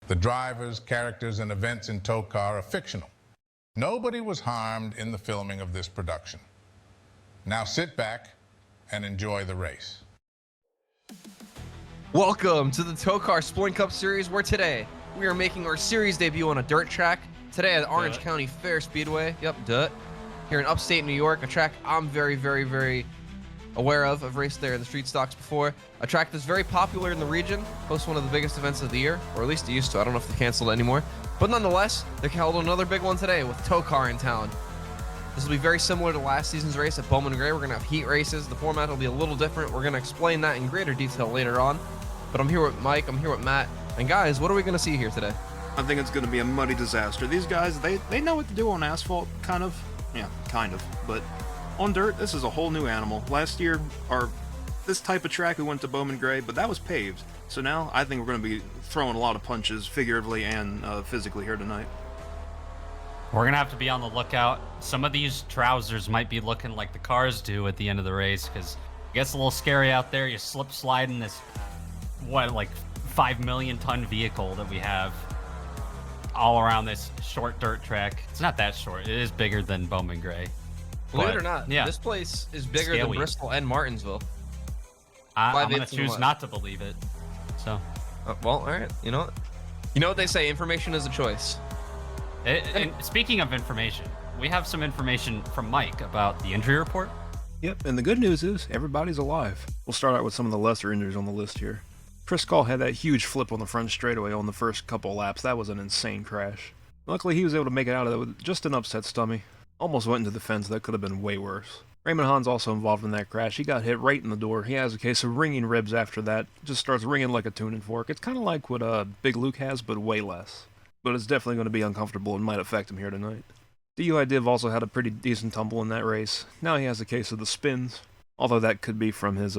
The drivers, characters, and events in TOECAR are fictional. Nobody was harmed in the filming of this production. Now sit back and enjoy the race. Welcome to the TOECAR Splint Cup Series, where today we are making our series debut on a dirt track. Today at Orange County Fair Speedway. Yep, dirt. Here in upstate New York, a track I'm very aware of. I've raced there in the street stocks before. A track that's very popular in the region, hosts one of the biggest events of the year, or at least it used to. I don't know if they canceled it anymore. But nonetheless, they held another big one today with TOECAR in town. This will be very similar to last season's race at Bowman Gray. We're going to have heat races. The format will be a little different. We're going to explain that in greater detail later on. But I'm here with Mike, I'm here with Matt. And guys, what are we going to see here today? I think it's going to be a muddy disaster. These guys, they know what to do on asphalt, kind of. Yeah, kind of. But on dirt, this is a whole new animal. Last year, this type of track, we went to Bowman Gray, but that was paved. So now, I think we're going to be throwing a lot of punches, figuratively and physically, here tonight. We're going to have to be on the lookout. Some of these trousers might be looking like the cars do at the end of the race, because it gets a little scary out there. You slip slide in this, like 5 million ton vehicle that we have all around this short dirt track. It's not that short. It is bigger than Bowman Gray. Believe it or not, yeah, this place is bigger than Bristol and Martinsville. I'm going to choose not to believe it. So, well, all right. You know what they say, information is a choice. And speaking of information, we have some information from Mike about the injury report. Yep, and the good news is everybody's alive. We'll start out with some of the lesser injuries on the list here. Chris Call had that huge flip on the front straightaway on the first couple of laps. That was an insane crash. Luckily, he was able to make it out of it with just an upset stomach. Almost went into the fence. That could have been way worse. Raymond Hahn's also involved in that crash. He got hit right in the door. He has a case of ringing ribs after that. Just starts ringing like a tuning fork. It's kind of like what Big Luke has, but way less. But it's definitely going to be uncomfortable and might affect him here tonight. DUI Div also had a pretty decent tumble in that race. Now he has a case of the spins, although that could be from his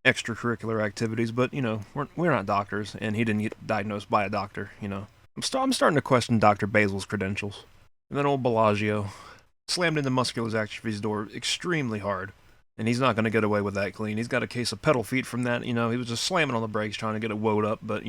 extracurricular activities, but, we're not doctors, and he didn't get diagnosed by a doctor, I'm starting to question Dr. Basil's credentials. And then old Bellagio slammed into Muscular Atrophy's door extremely hard, and he's not going to get away with that clean. He's got a case of pedal feet from that, he was just slamming on the brakes trying to get it woed up, but,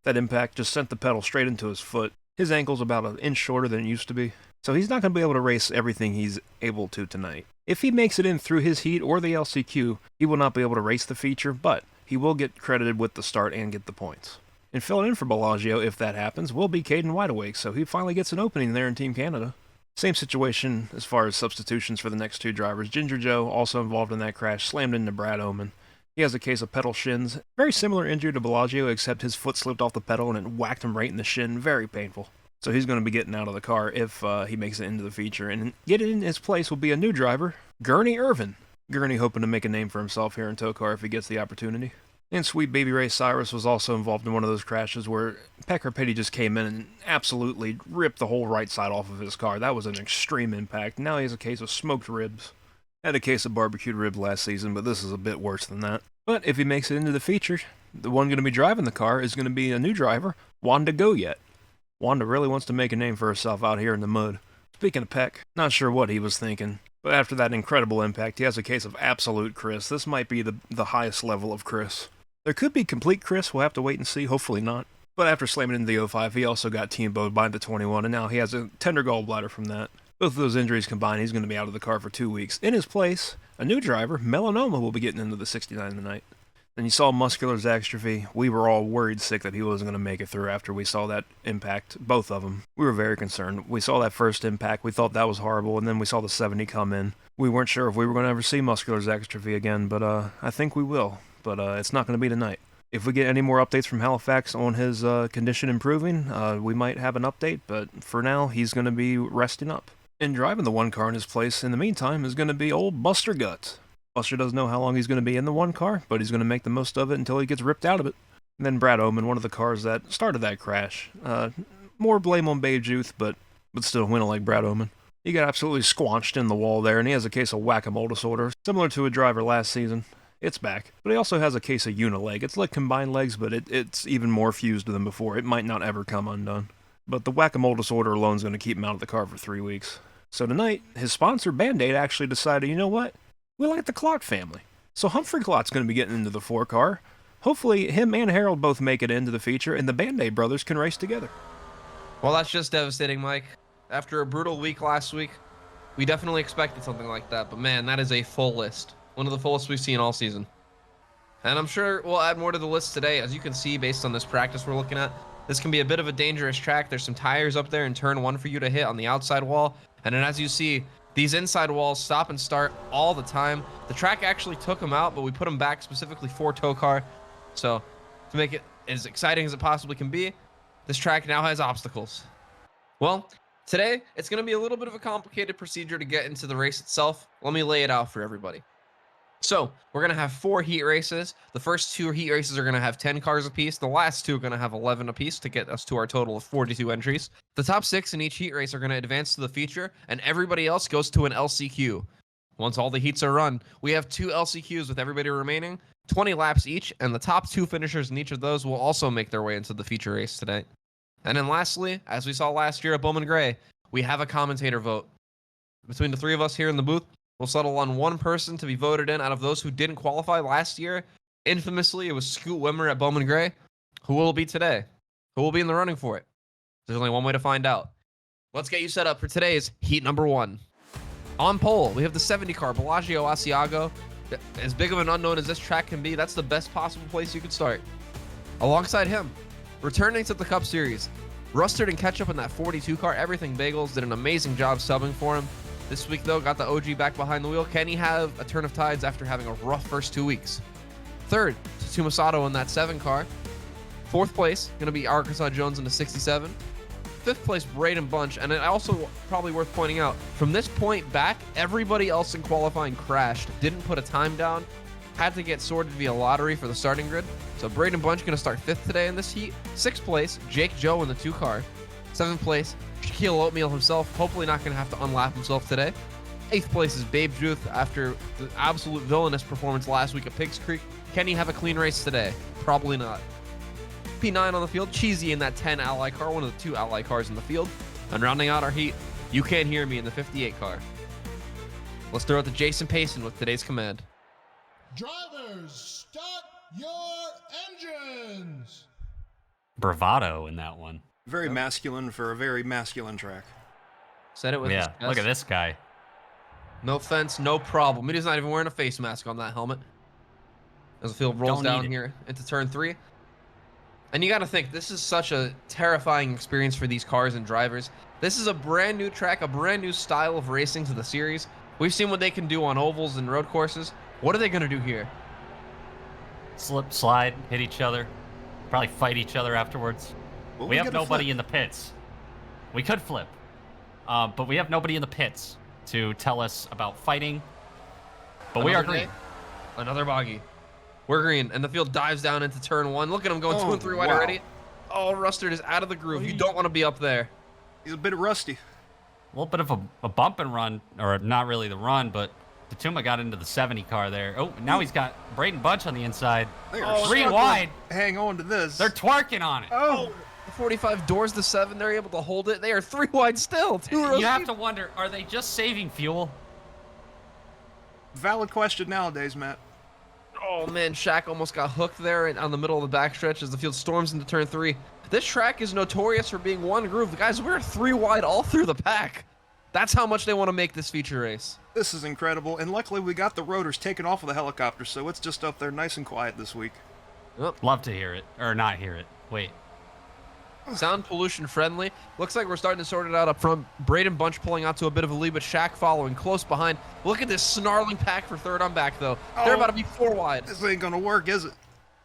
that impact just sent the pedal straight into his foot. His ankle's about an inch shorter than it used to be, so he's not going to be able to race everything he's able to tonight. If he makes it in through his heat or the LCQ, he will not be able to race the feature, but he will get credited with the start and get the points. And filling in for Bellagio, if that happens, will be Caden Wideawake, so he finally gets an opening there in Team Canada. Same situation as far as substitutions for the next two drivers. Ginger Joe, also involved in that crash, slammed into Brad Oman. He has a case of pedal shins. Very similar injury to Bellagio, except his foot slipped off the pedal and it whacked him right in the shin. Very painful. So he's going to be getting out of the car if he makes it into the feature. And getting in his place will be a new driver, Gurney Irvin. Gurney hoping to make a name for himself here in TOECAR if he gets the opportunity. And sweet baby Ray Cyrus was also involved in one of those crashes where Pecker Petty just came in and absolutely ripped the whole right side off of his car. That was an extreme impact. Now he has a case of smoked ribs. Had a case of barbecued rib last season, but this is a bit worse than that. But if he makes it into the feature, the one going to be driving the car is going to be a new driver, Wanda Goyette. Wanda really wants to make a name for herself out here in the mud. Speaking of Peck, not sure what he was thinking, but after that incredible impact, he has a case of absolute Chris. This might be the highest level of Chris. There could be complete Chris, we'll have to wait and see, hopefully not. But after slamming into the 05, he also got team-bowed by the 21, and now he has a tender gallbladder from that. Both of those injuries combined, he's going to be out of the car for 2 weeks. In his place, a new driver, Melanoma, will be getting into the 69 tonight. And you saw Muscular Atrophy. We were all worried sick that he wasn't going to make it through after we saw that impact, both of them. We were very concerned. We saw that first impact. We thought that was horrible, and then we saw the 70 come in. We weren't sure if we were going to ever see Muscular Atrophy again, but I think we will. But it's not going to be tonight. If we get any more updates from Halifax on his condition improving, we might have an update, but for now, he's going to be resting up. And driving the one car in his place in the meantime is going to be old Buster Guts. Buster doesn't know how long he's going to be in the one car, but he's going to make the most of it until he gets ripped out of it. And then Brad Oman, one of the cars that started that crash. More blame on Babe Juth, but still winning like Brad Oman. He got absolutely squanched in the wall there, and he has a case of whack-a-mole disorder, similar to a driver last season. It's back. But he also has a case of unileg. It's like combined legs, but it's even more fused than before. It might not ever come undone. But the whack-a-mole disorder alone is going to keep him out of the car for 3 weeks. So tonight, his sponsor, Band-Aid, actually decided, you know what? We like the Clot family. So Humphrey Clot's going to be getting into the 4 car. Hopefully, him and Harold both make it into the feature, and the Band-Aid brothers can race together. Well, that's just devastating, Mike. After a brutal week last week, we definitely expected something like that. But man, that is a full list. One of the fullest we've seen all season. And I'm sure we'll add more to the list today. As you can see, based on this practice we're looking at, this can be a bit of a dangerous track. There's some tires up there in turn 1 for you to hit on the outside wall. And then as you see, these inside walls stop and start all the time. The track actually took them out, but we put them back specifically for TOECAR. So to make it as exciting as it possibly can be, this track now has obstacles. Well, today it's going to be a little bit of a complicated procedure to get into the race itself. Let me lay it out for everybody. So we're going to have 4 heat races. The first 2 heat races are going to have 10 cars apiece. The last 2 are going to have 11 apiece to get us to our total of 42 entries. The top 6 in each heat race are going to advance to the feature, and everybody else goes to an LCQ. Once all the heats are run, we have 2 LCQs with everybody remaining, 20 laps each, and the top 2 finishers in each of those will also make their way into the feature race today. And then lastly, as we saw last year at Bowman Gray, we have a commentator vote. Between the 3 of us here in the booth, we'll settle on one person to be voted in out of those who didn't qualify last year. Infamously, it was Scoot Wimmer at Bowman Gray. Who will it be today? Who will be in the running for it? There's only one way to find out. Let's get you set up for today's heat number 1. On pole, we have the 70 car, Bellagio Asiago. As big of an unknown as this track can be, that's the best possible place you could start. Alongside him, returning to the Cup Series, Rustard and Ketchup in that 42 car, Everything Bagels did an amazing job subbing for him. This week, though, got the OG back behind the wheel. Can he have a turn of tides after having a rough first 2 weeks? Third, Tatuma Sato in that 7 car. 4th place, going to be Arkansas Jones in the 67. 5th place, Braden Bunch. And it also probably worth pointing out, from this point back, everybody else in qualifying crashed, didn't put a time down, had to get sorted via lottery for the starting grid. So Braden Bunch going to start 5th today in this heat. 6th place, Jake Joe in the 2 car. 7th place, Shaquille Oatmeal himself, hopefully not going to have to unlap himself today. 8th place is Babe Juth after the absolute villainous performance last week at Pigs Creek. Can he have a clean race today? Probably not. P9 on the field, Cheesy in that 10 Ally car, one of the 2 Ally cars in the field. And rounding out our heat, You Can't Hear Me in the 58 car. Let's throw it to Jason Payson with today's command. Drivers, start your engines! Bravado in that one. Very masculine for a very masculine track. Said it with his Yeah, chest. look at this guy. No offense, no problem. He's not even wearing a face mask on that helmet. As the field rolls down here into turn 3. And you got to think, this is such a terrifying experience for these cars and drivers. This is a brand new track, a brand new style of racing to the series. We've seen what they can do on ovals and road courses. What are they going to do here? Slip, slide, hit each other. Probably fight each other afterwards. Well, we have gotta nobody flip. in the pits. We could flip. But we have nobody in the pits to tell us about fighting. But we are Another green. day, another bogey. We're green, and the field dives down into turn 1. Look at him going 2 and 3 wide wow. already. Oh, Rustard is out of the groove. You don't want to be up there. He's a bit rusty. A little bit of a bump and run, or not really the run, but Tatuma got into the 70 car there. Oh, now he's got Braden Bunch on the inside. They are 3 stuck wide. with- Hang on to this. They're twerking on it. Oh, The 45 doors the 7. They're able to hold it. They are 3 wide still. 2 rows You have deep. to wonder, are they just saving fuel? valid question nowadays, Matt. Oh, man. Shaq almost got hooked there on the middle of the backstretch as the field storms into turn 3. This track is notorious for being one groove. Guys, we're 3 wide all through the pack. That's how much they want to make this feature race. This is incredible, and luckily we got the rotors taken off of the helicopter, so it's just up there nice and quiet this week. Love to hear it, or not hear it. Wait. Sound pollution friendly. Looks like we're starting to sort it out up front. Braden Bunch pulling out to a bit of a lead, but Shaq following close behind. Look at this snarling pack for third on back, though. They're Oh. about to be 4 wide. This ain't gonna work, is it?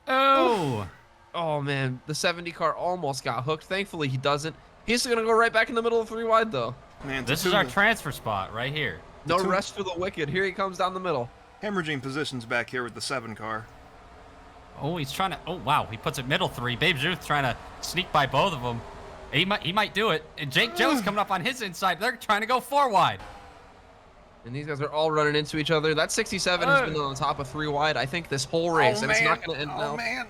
Oh! Oh, man. The 70 car almost got hooked. Thankfully, he doesn't. He's going to go right back in the middle of 3 wide, though. Man, This is our Tatuma- transfer spot right here. No Tatuma- rest for the wicked. Here he comes down the middle. hemorrhaging positions back here with the 7 car. Oh, he's trying to. Oh, wow. He puts it middle 3. Babe Ruth trying to sneak by both of them. He might do it. And Jake Joe's coming up on his inside. They're trying to go 4 wide. And these guys are all running into each other. That 67 has been on the top of 3 wide, I think, this whole race. And it's not going to end now. Oh, man.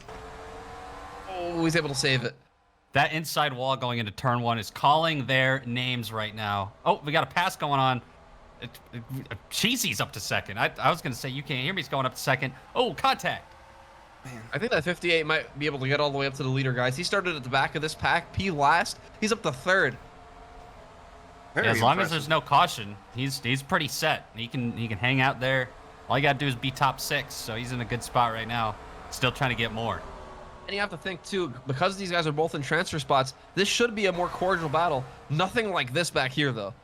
Oh, he's able to save it. That inside wall going into turn 1 is calling their names right now. Oh, we got a pass going on. Cheesy's up to second. I was going to say You Can't Hear Me. He's going up to second. Oh, contact. Man. I think that 58 might be able to get all the way up to the leader, guys. He started at the back of this pack, P last. He's up to third. Very Yeah, as long as impressive. there's no caution, he's pretty set. He can hang out there. All you gotta do is be top 6, so he's in a good spot right now. Still trying to get more. And you have to think, too, because these guys are both in transfer spots, this should be a more cordial battle. Nothing like this back here, though.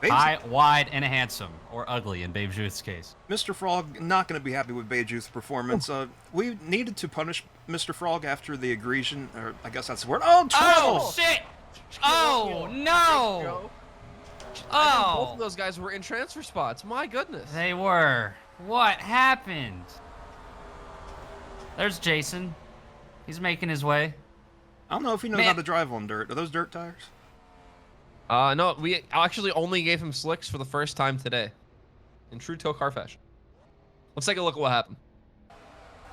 High, wide, and handsome, or ugly in Babe Ruth's case. Mr. Frog not going to be happy with Bejuth's performance. We needed to punish Mr. Frog after the egregion, or I guess that's the word. Oh, trouble! Oh shit! Oh no! Both Oh, of those guys were in transfer spots. My goodness. they were. What happened? There's Jason. He's making his way. I don't know if he knows Man. how to drive on dirt. Are those dirt tires? No, we actually only gave him slicks for the first time today. In true TOECAR fashion. Let's take a look at what happened.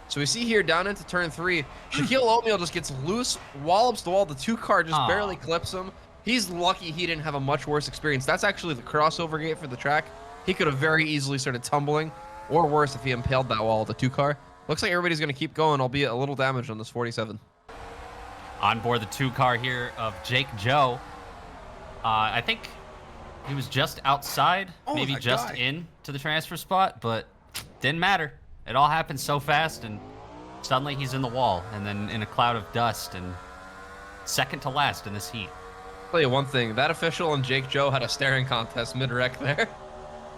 So we see here down into turn 3, Shaquille Oatmeal just gets loose, wallops the wall. The 2-car just barely clips him. He's lucky he didn't have a much worse experience. That's actually the crossover gate for the track. He could have very easily started tumbling, or worse if he impaled that wall with the 2-car. Looks like everybody's going to keep going, albeit a little damage on this 47. On board the 2-car here of Jake Joe. I think he was just outside, maybe that just guy. in to the transfer spot, but didn't matter. It all happened so fast, and suddenly he's in the wall, and then in a cloud of dust, and second to last in this heat. I'll tell you one thing, that official and Jake Joe had a staring contest mid-wreck there.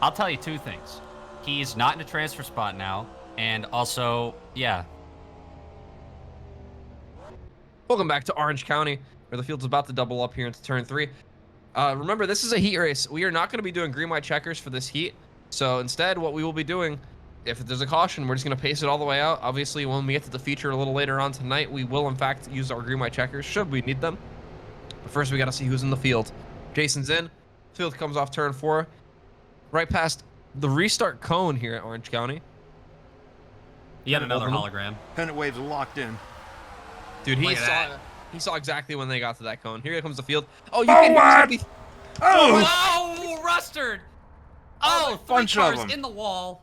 I'll tell you 2 things. He's not in a transfer spot now, and also, yeah, Welcome back to Orange County, where the field's about to double up here into turn 3. Remember, this is a heat race. We are not going to be doing green-white checkers for this heat. So instead, what we will be doing, if there's a caution, we're just going to pace it all the way out. Obviously, when we get to the feature a little later on tonight, we will, in fact, use our green-white checkers, should we need them. But first, we got to see who's in the field. Jason's in. Field comes off turn 4. Right past the restart cone here at Orange County. yet another hologram. Pennant waves locked in. Dude, Look at he saw exactly when they got to that cone. Here comes the field. Oh, you can hear me. Oh, Rustard! Oh, 3 bunch of cars them. in the wall.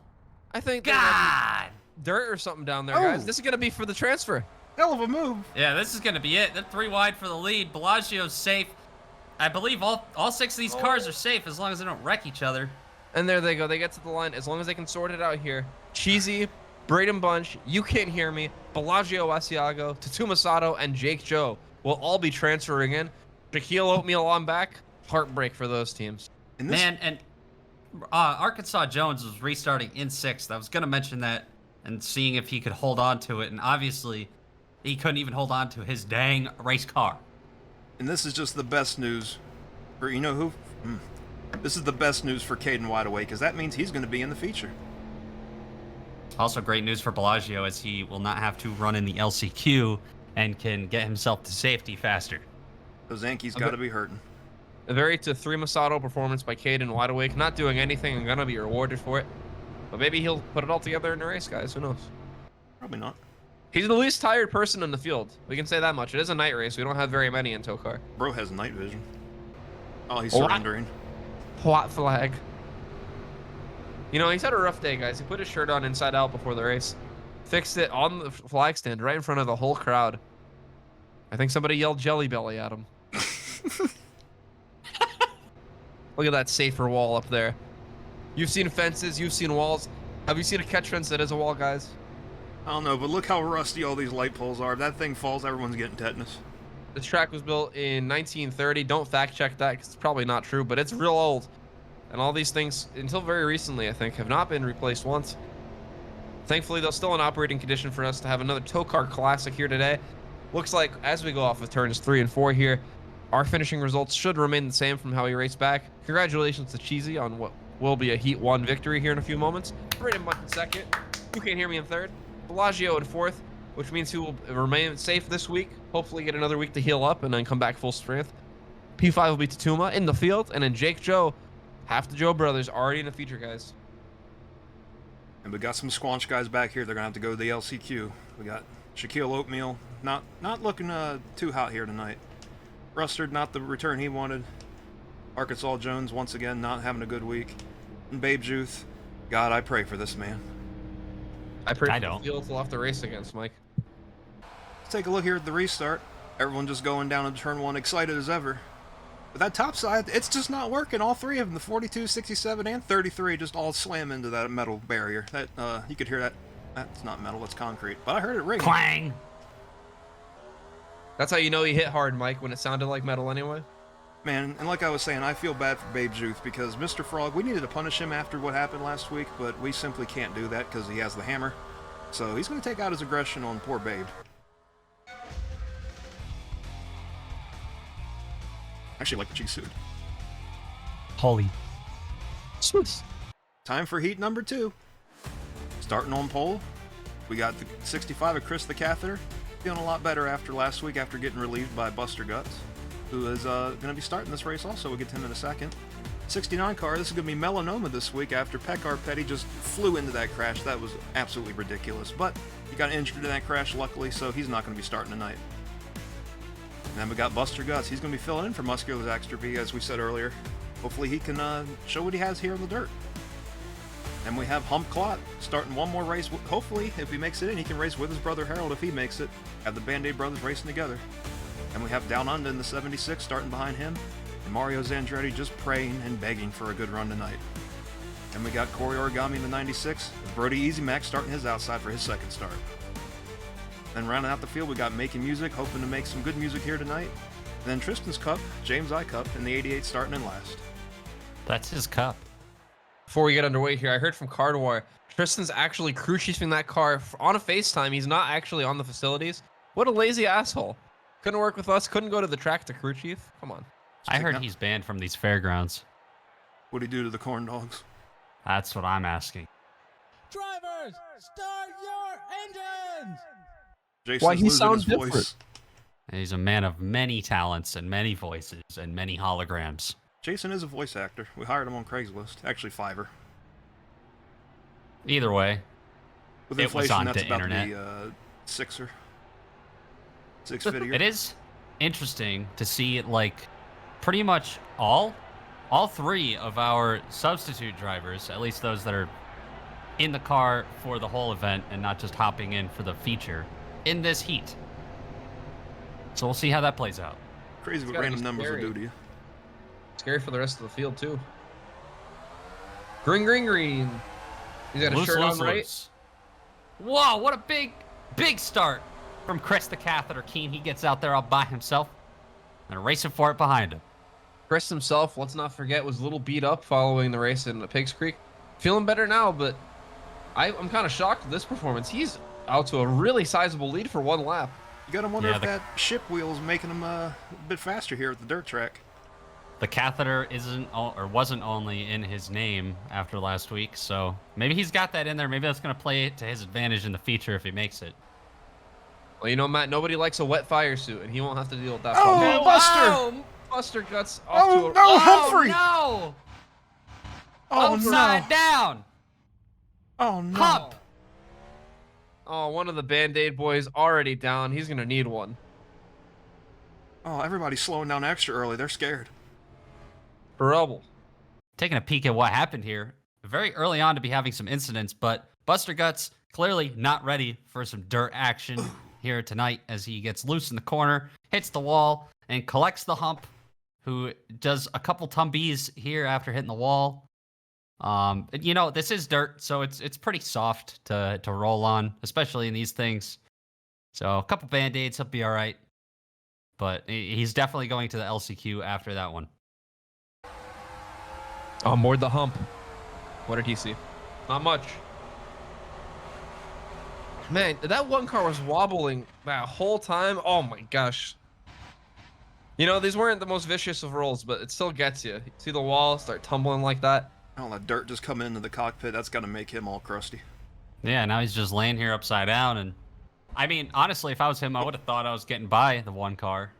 I think there might God! be dirt or something down there, guys. Oh. This is gonna be for the transfer. Hell of a move. Yeah, this is going to be it. They're 3 wide for the lead. Bellagio's safe. I believe all 6 of these cars are safe as long as they don't wreck each other. And there they go. They get to the line. As long as they can sort it out here. Cheesy, Braden Bunch, You Can't Hear Me, Bellagio Asiago, Tatuma Sato, and Jake Joe will all be transferring in. Shaquille Oatmeal on back. Heartbreak for those teams. And this, Man, and Arkansas Jones was restarting in 6th. I was going to mention that and seeing if he could hold on to it. And obviously, he couldn't even hold on to his dang race car. and this is just the best news for, you know who? This is the best news for Caden Wideaway, because that means he's going to be in the feature. Also great news for Bellagio as he will not have to run in the LCQ and can get himself to safety faster. Those Yankees got to be hurting. A very to 3 Masato performance by Caden Wideawake. Not doing anything and gonna be rewarded for it. But maybe he'll put it all together in the race, guys. Who knows? Probably not. He's the least tired person in the field. We can say that much. It is a night race. We don't have very many in TOECAR. Bro has night vision. Oh, he's What? surrendering. What flag? You know, he's had a rough day, guys. He put his shirt on inside out before the race. Fixed it on the flag stand right in front of the whole crowd. I think somebody yelled Jelly Belly at him. Look at that safer wall up there. You've seen fences, you've seen walls. Have you seen a catch fence that is a wall, guys? I don't know, but look how rusty all these light poles are. If that thing falls, everyone's getting tetanus. This track was built in 1930. Don't fact check that because it's probably not true, but it's real old. And all these things, until very recently, I think, have not been replaced once. Thankfully, they're still in operating condition for us to have another TOECAR Classic here today. Looks like as we go off of turns 3 and 4 here, our finishing results should remain the same from how we raced back. Congratulations to Cheesy on what will be a Heat 1 victory here in a few moments. Braden Buck in 2nd. You Can't Hear Me in 3rd. Bellagio in 4th, which means he will remain safe this week. Hopefully get another week to heal up and then come back full strength. P5 will be Tatuma in the field, and then Jake Joe, half the Joe brothers, already in the feature, guys. And we got some squanch guys back here. They're going to have to go to the LCQ. We got Shaquille Oatmeal, not looking too hot here tonight. Rustard, not the return he wanted. Arkansas Jones, once again, not having a good week. And Babe Juth, God, I pray for this man. I pray I for the don't. field to have to race against, Mike. Let's take a look here at the restart. Everyone just going down into turn 1 excited as ever. But that top side, it's just not working. All three of them, the 42, 67, and 33, just all slam into that metal barrier. That you could hear that. That's not metal, it's concrete. But I heard it ringing. Clang! That's how you know he hit hard, Mike, when it sounded like metal anyway. Man, and like I was saying, I feel bad for Babe Juth because Mr. Frog, we needed to punish him after what happened last week, but we simply can't do that because he has the hammer. So he's going to take out his aggression on poor Babe. Actually, like the G-suit. Holy. Swiss. Time for heat number 2. Starting on pole, we got the 65 of Chris the Catheter. Feeling a lot better after last week after getting relieved by Buster Guts, who is going to be starting this race also. We'll get to him in a second. 69 car, this is going to be Melanoma this week after Pekar Petty just flew into that crash. That was absolutely ridiculous, but he got injured in that crash luckily, so he's not going to be starting tonight. And then we got Buster Guts. He's going to be filling in for Muscular Zaxter, as we said earlier. Hopefully he can show what he has here in the dirt. And we have Hump Clot starting one more race. Hopefully, if he makes it in, he can race with his brother Harold if he makes it. Have the Band-Aid brothers racing together. And we have Down Under in the 76 starting behind him. And Mario Zandretti just praying and begging for a good run tonight. And we got Corey Origami in the 96. Brody Easy Mac starting his outside for his second start. Then rounding out the field, we got Making Music, hoping to make some good music here tonight. And then Tristan's Cup, James I Cup, and the 88 starting in last. That's his cup. Before we get underway here, I heard from Cardwire, Tristan's actually crew chiefing that car on a FaceTime. He's not actually on the facilities. What a lazy asshole. Couldn't work with us, couldn't go to the track to crew chief. Come on. I heard he's banned from these fairgrounds. What'd he do to the corn dogs? That's what I'm asking. Drivers, start your engines! Jason's Why he losing sounds his voice. different. And he's a man of many talents and many voices and many holograms. Jason is a voice actor. We hired him on Craigslist. Actually, Fiverr. Either way, With it was inflation, on that's the about internet. to be six figure. It is interesting to see like pretty much all three of our substitute drivers, at least those that are in the car for the whole event and not just hopping in for the feature, in this heat. So we'll see how that plays out. Crazy what gotta random be numbers will scary. do to you. Scary for the rest of the field, too. Green, green, green. He's got a shirt on, right? Whoa, what a big start from Chris the Catheter Keen. He gets out there all by himself and racing for it behind him. Chris himself, let's not forget, was a little beat up following the race in Pigs Creek. Feeling better now, but I'm kind of shocked at this performance. He's out to a really sizable lead for one lap. You gotta wonder Yeah, if that ship wheel is making him a bit faster here at the dirt track. The catheter wasn't only in his name after last week, so maybe he's got that in there. Maybe that's going to play to his advantage in the feature if he makes it. Well, you know, Matt, nobody likes a wet fire suit, and he won't have to deal with that. Oh, problem. Buster! Oh, Buster Guts off to a... no, Humphrey! No! Oh, Upside no. down! Oh, no. Hump! Oh, one of the Band-Aid boys already down. He's going to need one. Oh, everybody's slowing down extra early. They're scared. Trouble. Taking a peek at what happened here. Very early on to be having some incidents, but Buster Guts clearly not ready for some dirt action here tonight as he gets loose in the corner, hits the wall, and collects the hump, who does a couple tumbies here after hitting the wall. You know, this is dirt, so it's pretty soft to roll on, especially in these things. So a couple Band-Aids, he'll be all right. But he's definitely going to the LCQ after that one. On board the hump. What did he see? Not much. Man, that one car was wobbling that whole time. Oh my gosh. You know, these weren't the most vicious of rolls, but it still gets you. See the wall start tumbling like that? Oh, that dirt just coming into the cockpit. That's got to make him all crusty. Yeah, now he's just laying here upside down. And I mean, honestly, if I was him, I would have thought I was getting by the one car.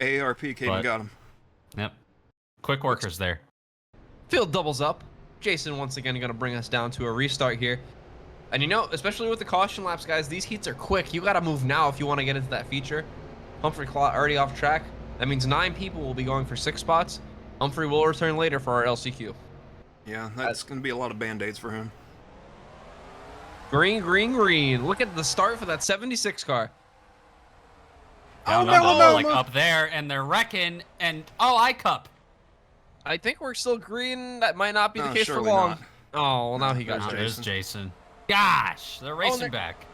AARP came and got him. Yep. Quick workers there. Field doubles up. Jason once again going to bring us down to a restart here. And you know, especially with the caution laps, guys, these heats are quick. You got to move now if you want to get into that feature. Humphrey Clot already off track. That means 9 people will be going for 6 spots. Humphrey will return later for our LCQ. Yeah, that's going to be a lot of Band-Aids for him. Green, green, green. Look at the start for that 76 car. Down under, like up there, and they're wrecking. And I-Cup. I think we're still green. That might not be the case for surely long. not. Oh, well, now he got Oh, Jason. there's Jason. Gosh, they're racing back.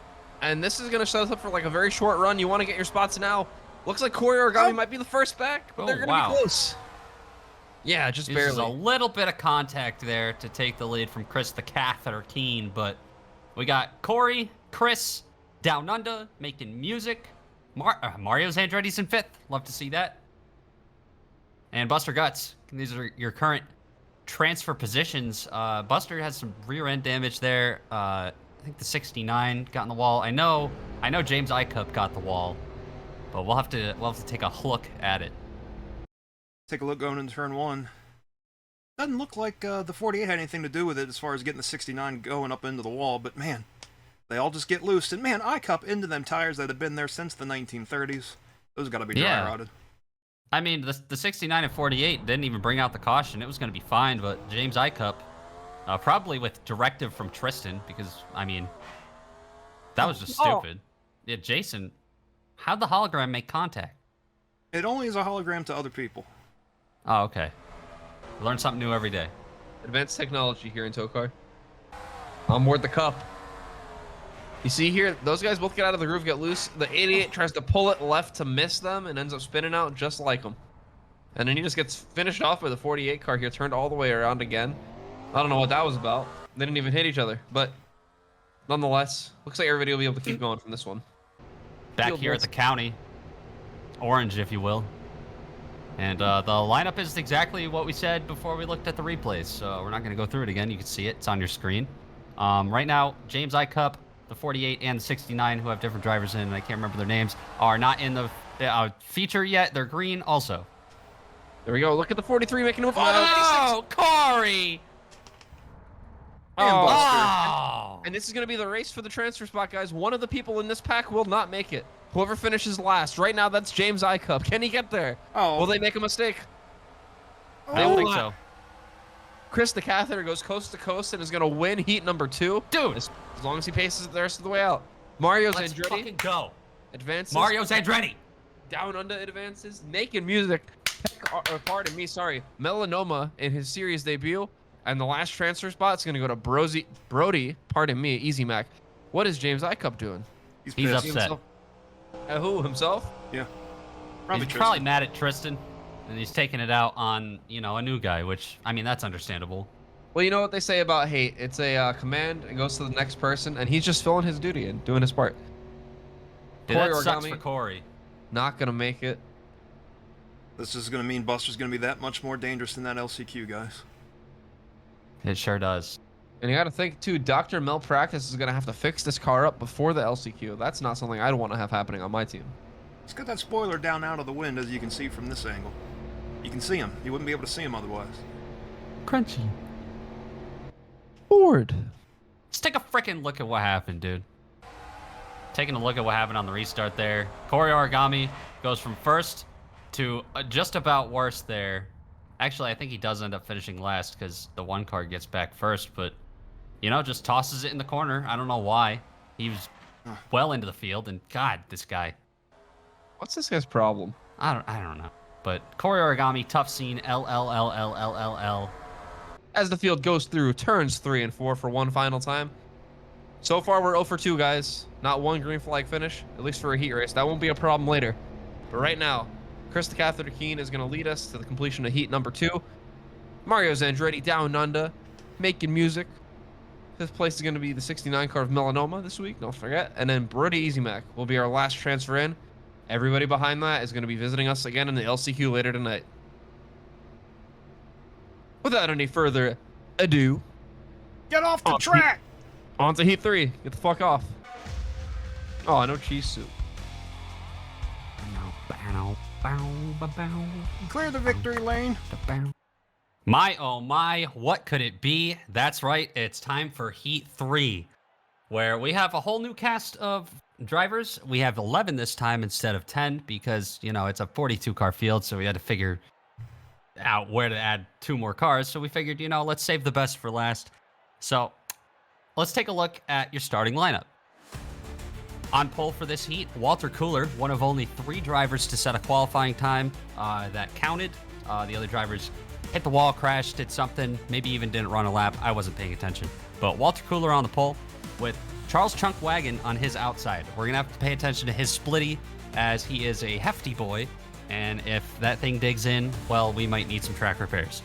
And this is going to set us up for like a very short run. You want to get your spots now. Looks like Corey Origami might be the first back, but they're going to be close. Yeah, just barely. There's a little bit of contact there to take the lead from Chris the Catheter Keen, but we got Corey, Chris, Down Under, making music. Mario's Andretti's in 5th. Love to see that. And Buster Guts. These are your current transfer positions. Buster has some rear end damage there. I think the 69 got in the wall. I know James I-Cup got the wall, but we'll have to take a look at it. Take a look going into turn 1. Doesn't look like the 48 had anything to do with it as far as getting the 69 going up into the wall, but man, they all just get loose. And man, I-Cup into them tires that have been there since the 1930s. Those got to be dry rotted. I mean, the 69 and 48 didn't even bring out the caution. It was going to be fine, but James I-Cup, probably with directive from Tristan, because, I mean, that was just stupid. Yeah, Jason, how'd the hologram make contact? It only is a hologram to other people. Oh, okay. Learn something new every day. Advanced technology here in TOECAR. On board the Cup. You see here, those guys both get out of the groove, get loose. The 88 tries to pull it left to miss them and ends up spinning out just like them. And then he just gets finished off by the 48 car here, turned all the way around again. I don't know what that was about. They didn't even hit each other, but nonetheless, looks like everybody will be able to keep going from this one. Back here at the county, orange, if you will. And the lineup is exactly what we said before we looked at the replays, so we're not going to go through it again. You can see it. It's on your screen. Right now, James I-Cup, the 48 and the 69, who have different drivers in, and I can't remember their names, are not in the feature yet. They're green also. There we go. Look at the 43 making a move. Oh, Corey! And this is going to be the race for the transfer spot, guys. One of the people in this pack will not make it. Whoever finishes last. Right now, that's James I-Cup. Can he get there? Oh. Will they make a mistake? I don't think so. Chris the Catheter goes coast to coast and is going to win heat number 2. Dude! As long as he paces it the rest of the way out. Mario's Let's Andretti fucking go. advances. Mario's Andretti. Down Under advances. Making music. Pardon me, sorry. Melanoma in his series debut. And the last transfer spot is going to go to Brody, pardon me, Easy Mac. What is James I-Cup doing? He's upset. Who, himself? Yeah. He's probably mad at Tristan, and he's taking it out on, a new guy, which, I mean, that's understandable. Well, you know what they say about hate. It's a command. It goes to the next person, and he's just filling his duty and doing his part. Dude, that sucks for Corey. Not going to make it. This is going to mean Buster's going to be that much more dangerous than that LCQ, guys. It sure does. And you got to think, too, Dr. Malpractice is going to have to fix this car up before the LCQ. That's not something I'd want to have happening on my team. It's got that spoiler down out of the wind, as you can see from this angle. You can see him. You wouldn't be able to see him otherwise. Crunchy. Ford. Let's take a freaking look at what happened, dude. Taking a look at what happened on the restart there. Corey Origami goes from first to just about worst there. Actually, I think he does end up finishing last because the one car gets back first, but, just tosses it in the corner. I don't know why. He was well into the field, and God, this guy. What's this guy's problem? I don't know. But Corey Origami, tough scene, LLLLLLL. As the field goes through turns 3 and 4 for one final time. So far, we're 0 for 2, guys. Not one green flag finish, at least for a heat race. That won't be a problem later. But right now, Chris the Catheter Keen is going to lead us to the completion of heat number 2. Mario's Andretti Down Under, making music. 5th place is going to be the 69 car of Melanoma this week, don't forget. And then Brody Easy Mac will be our last transfer in. Everybody behind that is going to be visiting us again in the LCQ later tonight. Without any further ado, Get off the track! on to heat 3. Get the fuck off. Oh, no cheese soup. Clear the victory lane. My, oh my, what could it be? That's right, it's time for Heat 3, where we have a whole new cast of drivers. We have 11 this time instead of 10 because, it's a 42-car field, so we had to figure out where to add 2 more cars. So we figured, let's save the best for last. So let's take a look at your starting lineup. On pole for this heat, Walter Cooler, one of only 3 drivers to set a qualifying time that counted. The other drivers hit the wall, crashed, did something, maybe even didn't run a lap. I wasn't paying attention. But Walter Cooler on the pole with Charles Chunk Wagon on his outside. We're going to have to pay attention to his splitty as he is a hefty boy. And if that thing digs in, well, we might need some track repairs.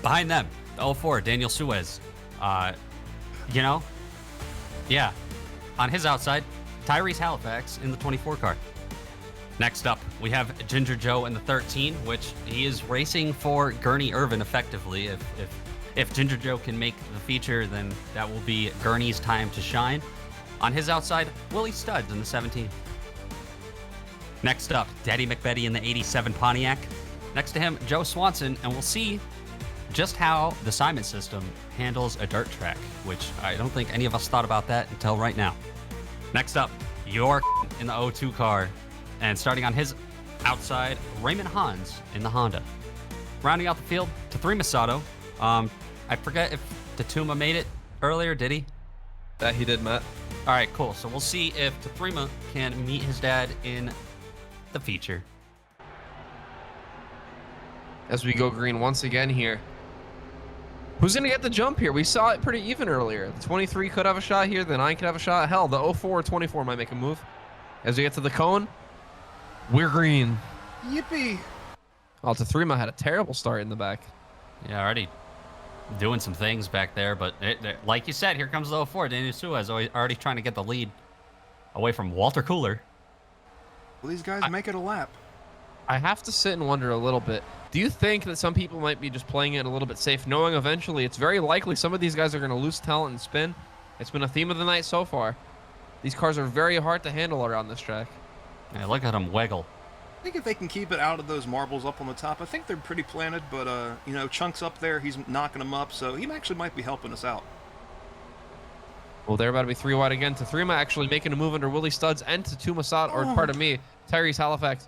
Behind them, the 04, Daniel Suez. Yeah. On his outside, Tyrese Halifax in the 24 car. Next up, we have Ginger Joe in the 13, which he is racing for Gurney Irvin effectively. If Ginger Joe can make the feature, then that will be Gurney's time to shine. On his outside, Willie Studs in the 17. Next up, Daddy McBetty in the 87 Pontiac. Next to him, Joe Swanson, and we'll see just how the Simon system handles a dirt track, which I don't think any of us thought about that until right now. Next up, York in the 02 car, and starting on his outside, Raymond Hans in the Honda. Rounding out the field, Tathrima Sato. I forget if Tatuma made it earlier, did he? That he did, Matt. All right, cool. So we'll see if Tathrima can meet his dad in the feature. As we go green once again here. Who's going to get the jump here? We saw it pretty even earlier. The 23 could have a shot here. The 9 could have a shot. Hell, the 04 or 24 might make a move. As we get to the cone, we're green. Yippee! Tathrima had a terrible start in the back. Yeah, already doing some things back there, but like you said, here comes the 04. Daniel Suez already trying to get the lead away from Walter Cooler. Will these guys make it a lap? I have to sit and wonder a little bit. Do you think that some people might be just playing it a little bit safe, knowing eventually it's very likely some of these guys are going to lose talent and spin? It's been a theme of the night so far. These cars are very hard to handle around this track. Yeah, look at him wiggle. I think if they can keep it out of those marbles up on the top, I think they're pretty planted, but, Chunk's up there, he's knocking them up, so he actually might be helping us out. Well, they're about to be 3 wide again. Tathrima actually making a move under Willie Studs and Tatuma Sato, or pardon me, Tyrese Halifax.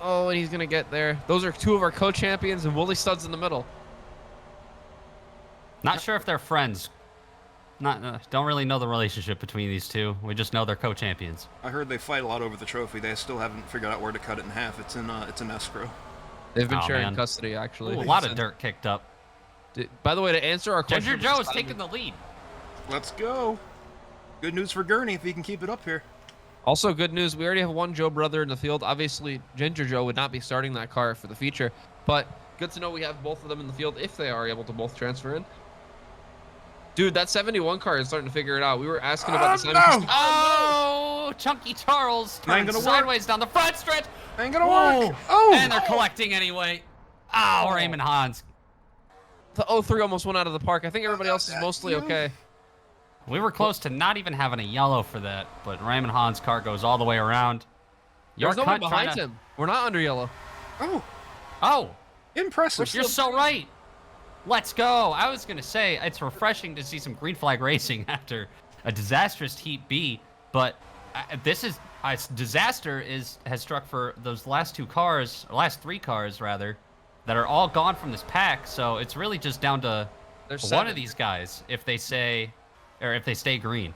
Oh, and he's going to get there. Those are 2 of our co-champions, and Willie Studs in the middle. Not sure if they're friends. Don't really know the relationship between these two. We just know they're co-champions. I heard they fight a lot over the trophy. They still haven't figured out where to cut it in half. It's in escrow. They've been Oh, sharing man. custody, actually. Ooh, a lot of dirt kicked up. By the way, to answer our question... Ginger Joe is taking the lead. Let's go. Good news for Gurney if he can keep it up here. Also, good news, we already have 1 Joe brother in the field. Obviously, Ginger Joe would not be starting that car for the feature, but good to know we have both of them in the field if they are able to both transfer in. Dude, that 71 car is starting to figure it out. We were asking about the Simon system. Oh, Chunky Charles Ain't turns gonna sideways down the front stretch. Ain't gonna work. Oh! And they're collecting anyway. Oh, Raymond Hans. The 03 almost went out of the park. I think everybody else is mostly okay. We were close to not even having a yellow for that, but Raymond Hans' car goes all the way around. There's no one York behind him. We're not under yellow. Oh, Impressive. you're so right. Let's go. I was going to say it's refreshing to see some green flag racing after a disastrous Heat B, but this is a disaster has struck for those last 3 cars rather, that are all gone from this pack. So it's really just down to one of these guys if they stay green.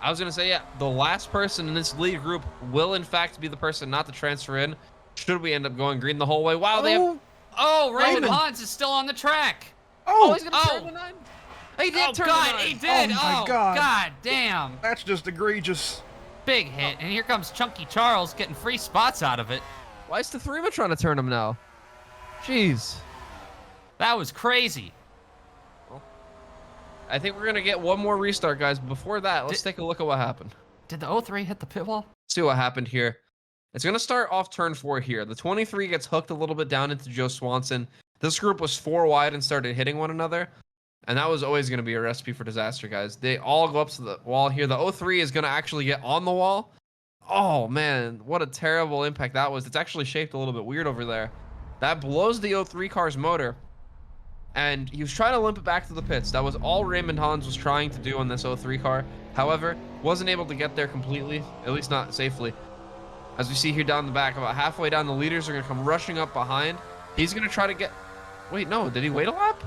I was going to say, yeah, the last person in this lead group will, in fact, be the person not to transfer in should we end up going green the whole way. Wow, they have... Oh, Raymond Hans is still on the track. Oh, he's going to turn the 9. He did turn the 9. He did. Oh, my God. God damn. That's just egregious. Big hit. And here comes Chunky Charles getting free spots out of it. Why is Tathrima trying to turn him now? Jeez. That was crazy. I think we're going to get one more restart, guys. Before that, let's take a look at what happened. Did the 03 hit the pit wall? See what happened here. It's going to start off turn 4 here. The 23 gets hooked a little bit down into Joe Swanson. This group was 4 wide and started hitting one another. And that was always going to be a recipe for disaster, guys. They all go up to the wall here. The 03 is going to actually get on the wall. Oh, man. What a terrible impact that was. It's actually shaped a little bit weird over there. That blows the 03 car's motor. And he was trying to limp it back to the pits. That was all Raymond Hans was trying to do on this 03 car. However, wasn't able to get there completely, at least not safely. As we see here down the back, about halfway down, the leaders are going to come rushing up behind. He's going to try to get... Wait, no. Did he wait a lap?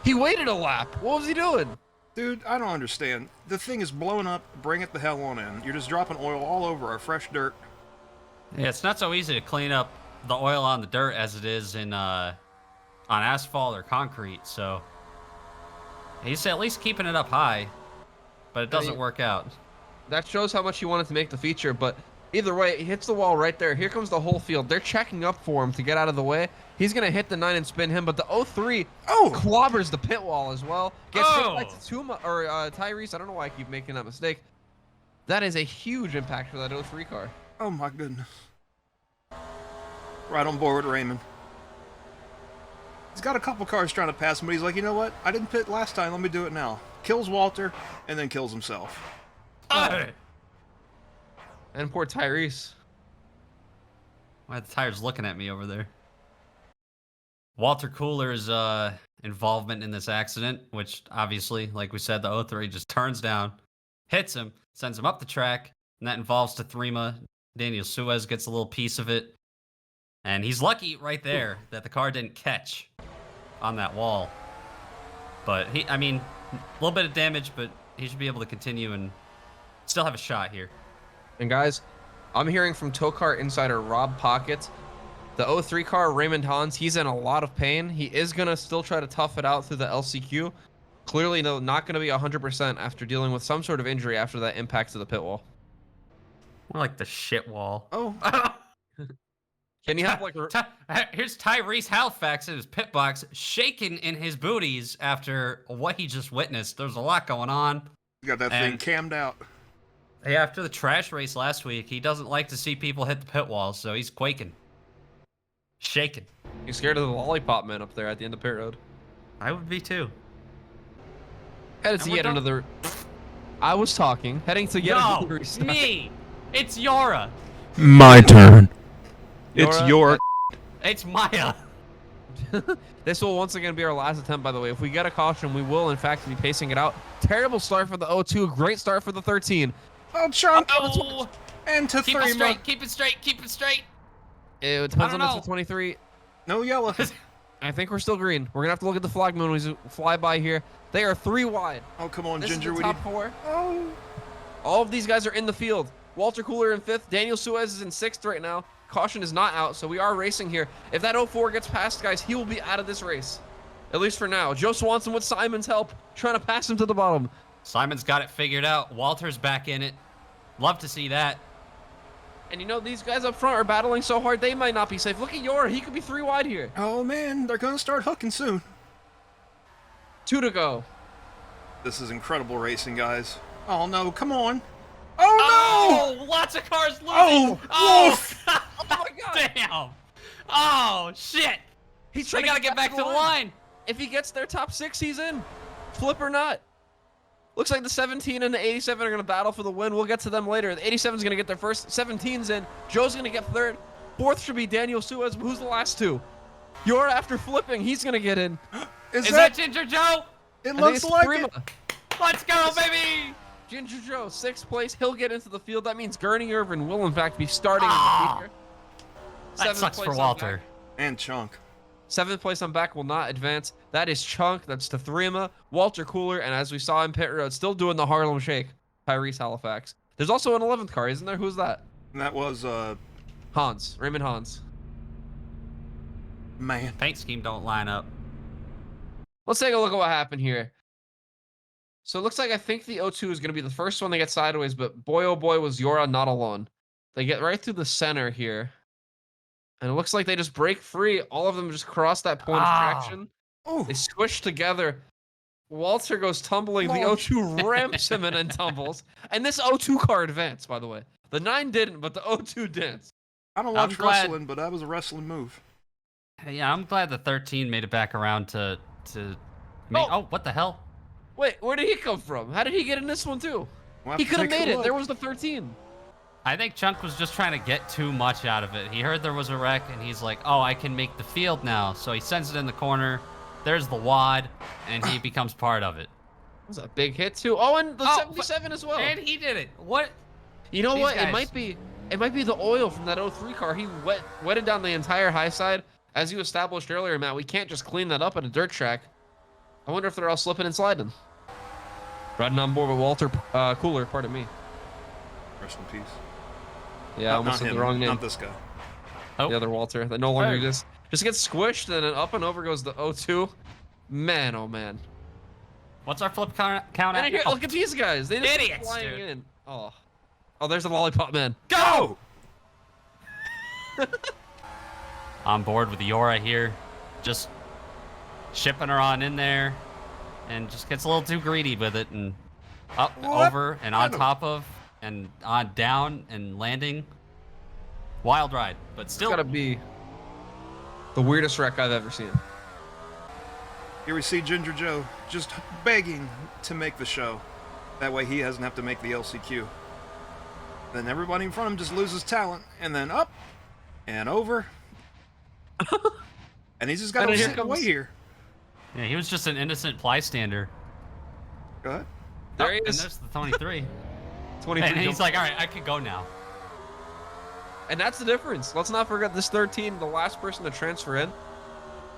He waited a lap. What was he doing? Dude, I don't understand. The thing is blowing up. Bring it the hell on in. You're just dropping oil all over our fresh dirt. Yeah, it's not so easy to clean up the oil on the dirt as it is in on asphalt or concrete. So he's at least keeping it up high, but it doesn't work out. That shows how much he wanted to make the feature, but either way, he hits the wall right there. Here comes the whole field. They're checking up for him to get out of the way. He's going to hit the 9 and spin him, but the 03 clobbers the pit wall as well. Gets hit by Tyrese. I don't know why I keep making that mistake. That is a huge impact for that 03 car. Oh my goodness. Right on board with Raymond. He's got a couple cars trying to pass him, but he's like, you know what? I didn't pit last time. Let me do it now. Kills Walter, and then kills himself. And poor Tyrese. Why the tire's looking at me over there? Walter Cooler's involvement in this accident, which obviously, like we said, the 03 just turns down, hits him, sends him up the track, and that involves Tathrima. Daniel Suez gets a little piece of it. And he's lucky right there that the car didn't catch on that wall. But I mean, a little bit of damage, but he should be able to continue and still have a shot here. And guys, I'm hearing from TOECAR insider Rob Pockets, the 03 car, Raymond Hans, he's in a lot of pain. He is going to still try to tough it out through the LCQ. Clearly, no, not going to be 100% after dealing with some sort of injury after that impact to the pit wall. More like the shit wall. Oh. Can you have like here's Tyrese Halifax in his pit box, shaking in his booties after what he just witnessed. There's a lot going on. You got that thing cammed out. Yeah, after the trash race last week, he doesn't like to see people hit the pit wall, so he's quaking. Shaking. He's scared of the lollipop man up there at the end of pit road. I would be too. Headed to yet another... I was talking. Heading to yet another restart. Me! It's Yora! My turn. It's Yora, your... It's Maya! This will once again be our last attempt, by the way. If we get a caution, we will, in fact, be pacing it out. Terrible start for the 02. Great start for the 13. Oh, Chunk! Oh. And to Keep it straight, keep it straight, keep it straight! It depends on the 23. No yellow. I think we're still green. We're going to have to look at the flag moon when we fly by here. They are 3 wide. Oh, come on, This Ginger. is the top 4. Oh. All of these guys are in the field. Walter Cooler in 5th. Daniel Suez is in 6th right now. Caution is not out, so we are racing here. If that 04 gets past, guys, he will be out of this race. At least for now. Joe Swanson with Simon's help, trying to pass him to the bottom. Simon's got it figured out. Walter's back in it. Love to see that. And you know, these guys up front are battling so hard, they might not be safe. Look at Yora. He could be 3 wide here. Oh, man. They're going to start hooking soon. 2 to go. This is incredible racing, guys. Oh, no. Come on. Oh, no! Oh, lots of cars losing. Oh, oh, Oh my God. damn. Oh, shit. He's They trying got to get back to the line. If he gets their top 6, he's in. Flip or not. Looks like the 17 and the 87 are going to battle for the win. We'll get to them later. The 87 is going to get their first. 17's in. Joe's going to get 3rd. 4th should be Daniel Suez. Who's the last 2? Yora, after flipping, he's going to get in. Is that Ginger Joe? It looks like it. Let's go, baby. Ginger Joe, 6th place. He'll get into the field. That means Gurney Irvin will, in fact, be starting in the feature. That sucks for Walter. And Chunk. 7th place on back will not advance. That is Chunk. That's Tathrima, Walter Cooler, and as we saw in pit road, still doing the Harlem Shake, Tyrese Halifax. There's also an 11th car, isn't there? Who's that? And that was, Hans. Raymond Hans. Man. Paint scheme don't line up. Let's take a look at what happened here. So it looks like I think the 02 is going to be the first one to get sideways, but boy, oh boy, was Yora not alone. They get right through the center here. And it looks like they just break free. All of them just cross that point of traction. Oh. They squish together. Walter goes tumbling. The 02 ramps him and then tumbles. And this 02 car advanced, by the way. The 9 didn't, but the 02 danced. I don't watch wrestling, but that was a wrestling move. Yeah, I'm glad the 13 made it back around to make. Oh, what the hell? Wait, where did he come from? How did he get in this one, too? We'll He could have made it. There was the 13. I think Chunk was just trying to get too much out of it. He heard there was a wreck, and he's like, oh, I can make the field now. So he sends it in the corner. There's the wad, and he becomes part of it. That was a big hit, too. Oh, and the 77 as well. And he did it. What? You know what? Guys. It might be the oil from that 03 car. He wetted down the entire high side. As you established earlier, Matt, we can't just clean that up at a dirt track. I wonder if they're all slipping and sliding. Riding on board with Walter Cooler, pardon me. Rest in peace. Yeah, I almost said the wrong name. Not this guy. Oh, The other Walter that no longer Oh. exists. Just gets squished and then up and over goes the O2. Man, oh man. what's our flip count And at? here, Oh, look at these guys. They just keep Idiots, flying dude. in. Oh, there's the lollipop man. go! On board with Yora here, just shipping her on in there, and just gets a little too greedy with it, and up, What? over, and on top of, and on down, and landing. Wild ride, but It's still. gotta be the weirdest wreck I've ever seen. Here we see Ginger Joe just begging to make the show. That way he doesn't have to make the LCQ. Then everybody in front of him just loses talent, and then up and over. And he's just got And to here sit and wait comes- here. Yeah, he was just an innocent bystander. Go ahead. There he And is. there's the 23. 23. And he's like, all right, I could go now. And that's the difference. Let's not forget this 13, the last person to transfer in.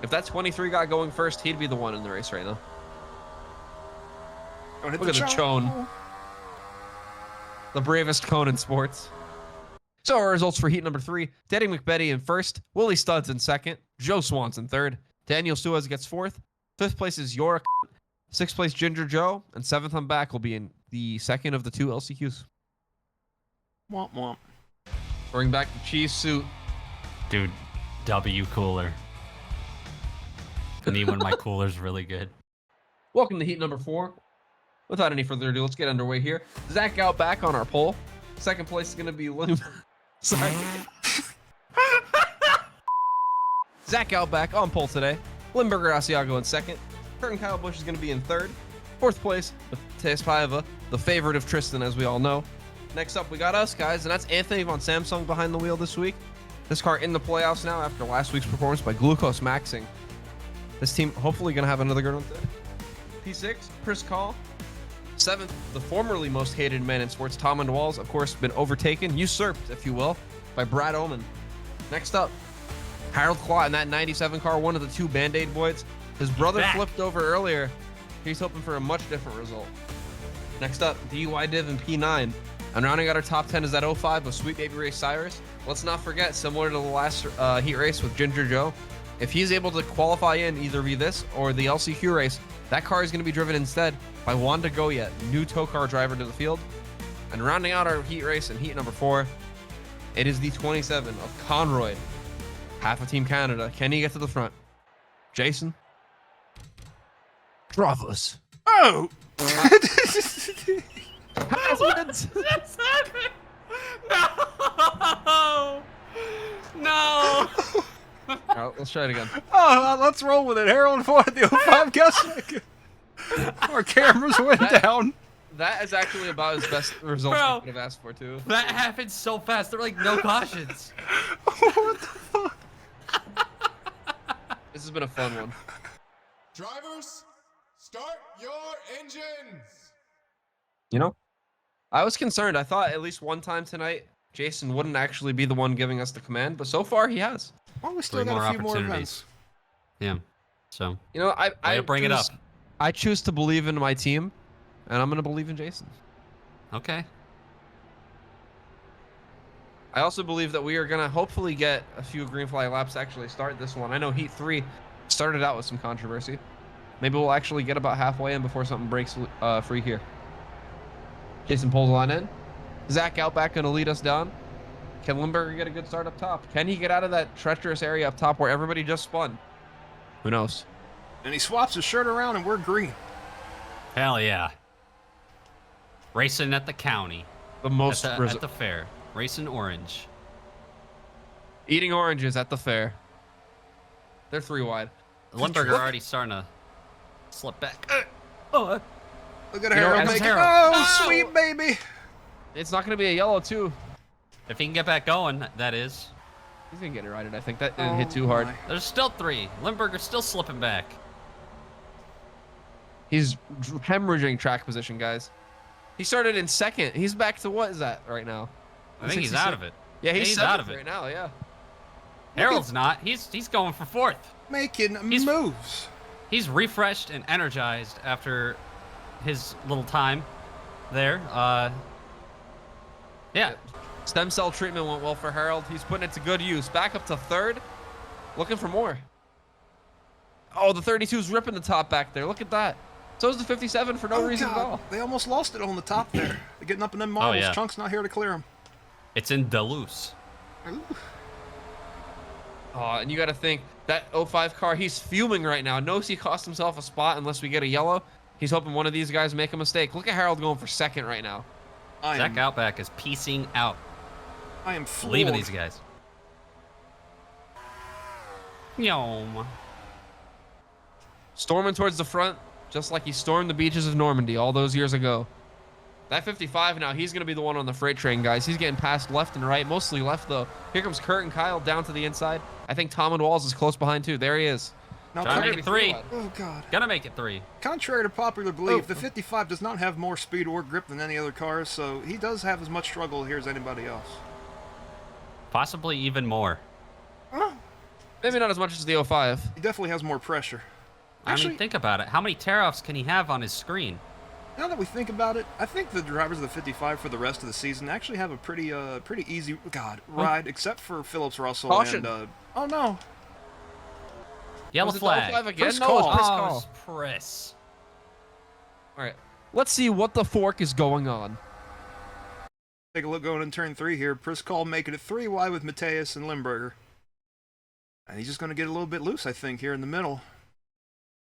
If that 23 got going first, he'd be the one in the race right now. Don't hit Look the at the chone. The bravest cone in sports. So our results for heat number 3. Danny McBetty in first. Willie Studs in second. Joe Swanson third. Daniel Suez gets fourth. Fifth place is Yorick. Sixth place Ginger Joe. And seventh on back will be in the second of the 2 LCQs. Womp womp. Bring back the cheese suit. Dude, W cooler. I need when my cooler's really good. Welcome to heat number 4. Without any further ado, let's get underway here. Zach Outback on our pole. Second place is going to be Lim. Sorry. Zach Outback on pole today. Limburger Asiago in second. Curtin Kyle Busch is going to be in third. Fourth place, Mateus Paiva, the favorite of Tristan, as we all know. Next up, we got us, guys, and that's Anthony Von Samsung behind the wheel this week. This car in the playoffs now after last week's performance by Glucose Maxing. This team hopefully going to have another good one today. P6, Chris Call. Seventh, the formerly most hated man in sports, Tom Underwalls, of course, been overtaken, usurped, if you will, by Brad Oman. Next up, Harold Claw in that 97 car, one of the 2 Band-Aid boys. His brother back. flipped over earlier. He's hoping for a much different result. Next up, DUI Div in P9. And rounding out our top 10 is that 05 with Sweet Baby Ray Cyrus. Let's not forget, similar to the last heat race with Ginger Joe, if he's able to qualify in either via this or the LCQ race, that car is going to be driven instead by Wanda Goyet, new TOECAR driver to the field. And rounding out our heat race in heat number 4, it is the 27 of Conroy, half of Team Canada. Can he get to the front? Jason? Dravos. Oh! Hazards. That's happened! No! No! All right, let's try it again. Oh, let's roll with it. Harold for the 05 guessing. Our cameras went down. That is actually about as best results Bro. I could have asked for, too. That happened so fast. There were like no cautions. What the fuck? This has been a fun one. Drivers, start your engines! You know, I was concerned. I thought at least one time tonight, Jason wouldn't actually be the one giving us the command, but so far he has. Well, we still 3 more got a few more opportunities. events. Yeah. So, You know, I bring it up. I choose to believe in my team, and I'm going to believe in Jason. Okay. I also believe that we are going to hopefully get a few green flag laps to actually start this one. I know Heat 3 started out with some controversy. Maybe we'll actually get about halfway in before something breaks free here. Jason pulls the line in. Zach Outback going to lead us down. Can Limburger get a good start up top? Can he get out of that treacherous area up top where everybody just spun? Who knows? And he swaps his shirt around and we're green. Hell yeah. Racing at the county. The most At the fair. Racing orange. eating oranges at the fair. They're 3 wide. Limburger already starting to slip back. Oh, Look at You know, Harold as making. Harold. Oh, Oh! sweet baby. It's not going to be a yellow, too. if he can get back going, that is. He's going to get it righted. I think that didn't hit too hard. my. There's still 3. Limburger's still slipping back. He's hemorrhaging track position, guys. He started in second. He's back to what is that right now? I think he's out of it. Yeah, he's out seventh of it. right now, yeah. Harold's not. He's going for 4th. Making He's- moves. he's refreshed and energized after his little time there. Yeah. Stem cell treatment went well for Harold. He's putting it to good use. Back up to third. Looking for more. Oh, the 32's ripping the top back there. Look at that. So is the 57 for no reason at all. They almost lost it on the top there. They're getting up in them marbles. yeah. Chunk's not here to clear them. It's in Duluth. Oh, and you got to think, that 05 car, he's fuming right now. Knows he cost himself a spot unless we get a yellow. He's hoping one of these guys make a mistake. Look at Harold going for second right now. Zach Outback is piecing out. I am floored. Leaving these guys. Yom. Storming towards the front, just like he stormed the beaches of Normandy all those years ago. That 55 now, he's going to be the one on the freight train, guys. He's getting passed left and right, mostly left, though. Here comes Kurt and Kyle down to the inside. I think Tom and Walls is close behind, too. There he is. Now, Trying to make it 3. Oh, God. Gonna make it 3. Contrary to popular belief, the 55 does not have more speed or grip than any other cars, so he does have as much struggle here as anybody else. Possibly even more. Maybe not as much as the 05. He definitely has more pressure. I mean, think about it. How many tear-offs can he have on his screen? Now that we think about it, I think the drivers of the 55 for the rest of the season actually have a pretty easy ride, except for Phillips Russell. Caution. And oh no, Yellow Was it the flag. 05 again? Chris No, Cole. it's Chris Oh, Cole. it's Chris. All right. Let's see what the fork is going on. take a look going in turn 3 here. Priscall making it 3 wide with Mateus and Limburger, and he's just going to get a little bit loose, I think, here in the middle.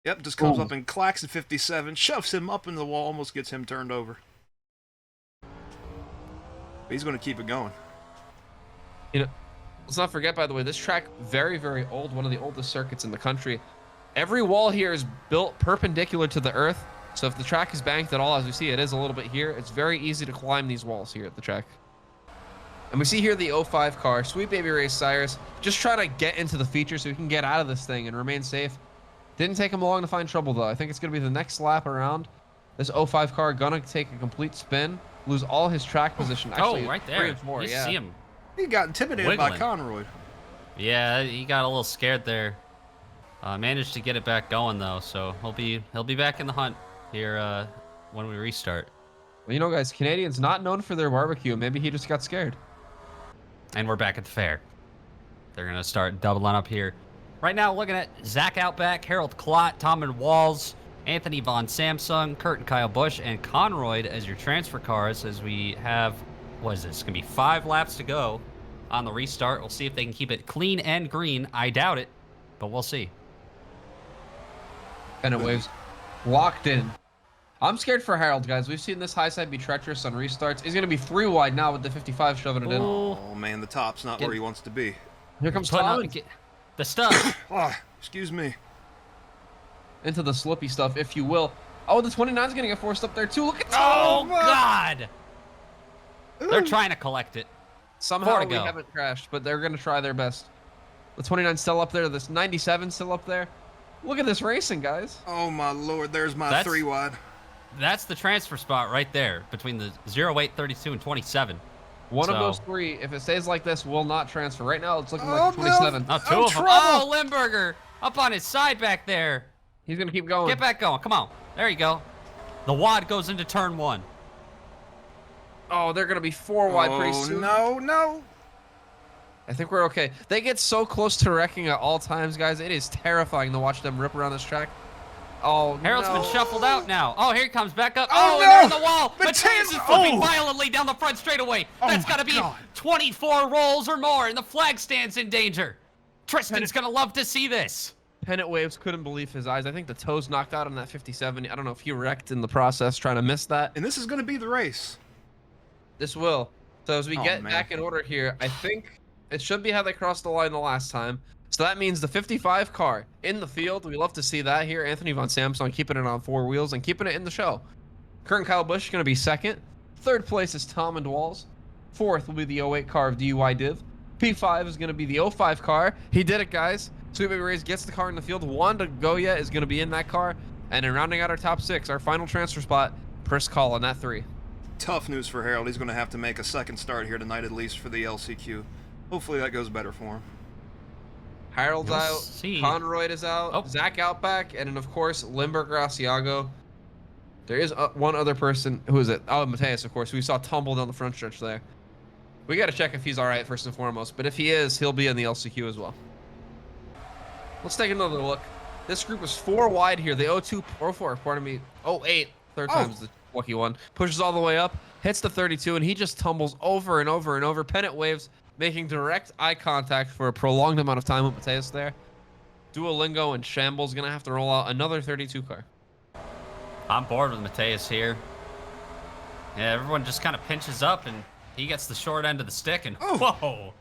Yep, just comes up and clacks at 57, shoves him up into the wall, almost gets him turned over. But he's going to keep it going. You know, let's not forget, by the way, this track, very, very old, one of the oldest circuits in the country. Every wall here is built perpendicular to the earth, so if the track is banked at all, as we see, it is a little bit here, it's very easy to climb these walls here at the track. And we see here the 05 car, Sweet Baby Ray Cyrus, just trying to get into the feature so he can get out of this thing and remain safe. Didn't take him long to find trouble, though. I think it's going to be the next lap around. This 05 car gonna take a complete spin, lose all his track position. Actually, right 3 there. and 4, You yeah. see him. He got intimidated by Wiggling. Conroy. Yeah, he got a little scared there. Managed to get it back going though, so he'll be back in the hunt here when we restart. Well, you know, guys, Canadians not known for their barbecue. Maybe he just got scared. And we're back at the fair. They're gonna start doubling up here. Right now, looking at Zach Outback, Harold Klott, Tom and Walls, Anthony Von Samsung, Kurt and Kyle Busch, and Conroy as your transfer cars. As we have, what is this? It's gonna be 5 laps to go on the restart. We'll see if they can keep it clean and green. I doubt it, but we'll see. And it waves locked in. I'm scared for Harold, guys. We've seen this high side be treacherous on restarts. He's going to be 3 wide now with the 55 shoving it in. Oh man, the top's not where he wants to be. Here comes Putting Tom up the stuff. Oh, excuse me. into the slippy stuff, if you will. Oh, the 29's going to get forced up there, too. Look at Oh, Tom! God! They're trying to collect it. Somehow 4 to we go. haven't crashed, but they're going to try their best. The 29's still up there. This 97's still up there. Look at this racing, guys. Oh my lord, there's my That's- 3 wide. That's the transfer spot right there between the 08, 32, and 27. One of So- those 3, if it stays like this, will not transfer. Right now, it's looking Oh, like 27. Oh, 2 Oh, of them. trouble. Oh, Limburger up on his side back there. He's going to keep going. Get back going. Come on. There you go. The wad goes into turn 1. Oh, they're going to be 4 wide pretty Oh soon. no. I think we're okay. They get so close to wrecking at all times, guys. It is terrifying to watch them rip around this track. Oh, Harold's no. been shuffled out now. Oh, here he comes back up. Oh, Oh, and they're in no. the wall. Mateus- Mateus is flipping oh. violently down the front straightaway. That's my got to be God. 24 rolls or more, and the flag stands in danger. Tristan's going to love to see this. Pennant Waves couldn't believe his eyes. I think the toes knocked out on that 57. I don't know if he wrecked in the process trying to miss that. And this is going to be the race. This will. So as we Oh, get man. back in order here, I think it should be how they crossed the line the last time. So that means the 55 car in the field. We love to see that here. Anthony Von Samson keeping it on 4 wheels and keeping it in the show. Kurt and Kyle Busch going to be second. Third place is Tom and Walls. Fourth will be the 08 car of DUI Div. P5 is going to be the 05 car. He did it, guys. Sweet Baby Rays gets the car in the field. Wanda Goya is going to be in that car. And in rounding out our top 6, our final transfer spot, Chris Call on that 3. Tough news for Harold. He's going to have to make a second start here tonight at least for the LCQ. Hopefully that goes better for him. Harold's We'll out. see. Conroy is out. Oh. Zach out back. And then, of course, Limburg Graciago. There is one other person. Who is it? Oh, Mateus, of course. We saw tumble down the front stretch there. We got to check if he's all right, first and foremost. But if he is, he'll be in the LCQ as well. Let's take another look. This group is 4 wide here. The 02, or 4, pardon me. 08. Third time's the lucky one. Pushes all the way up, hits the 32, and he just tumbles over and over and over. Pennant waves, making direct eye contact for a prolonged amount of time with Mateus there. Duolingo and Shambles going to have to roll out another 32 car. I'm bored with Mateus here. Yeah, everyone just kind of pinches up, and he gets the short end of the stick, and whoa.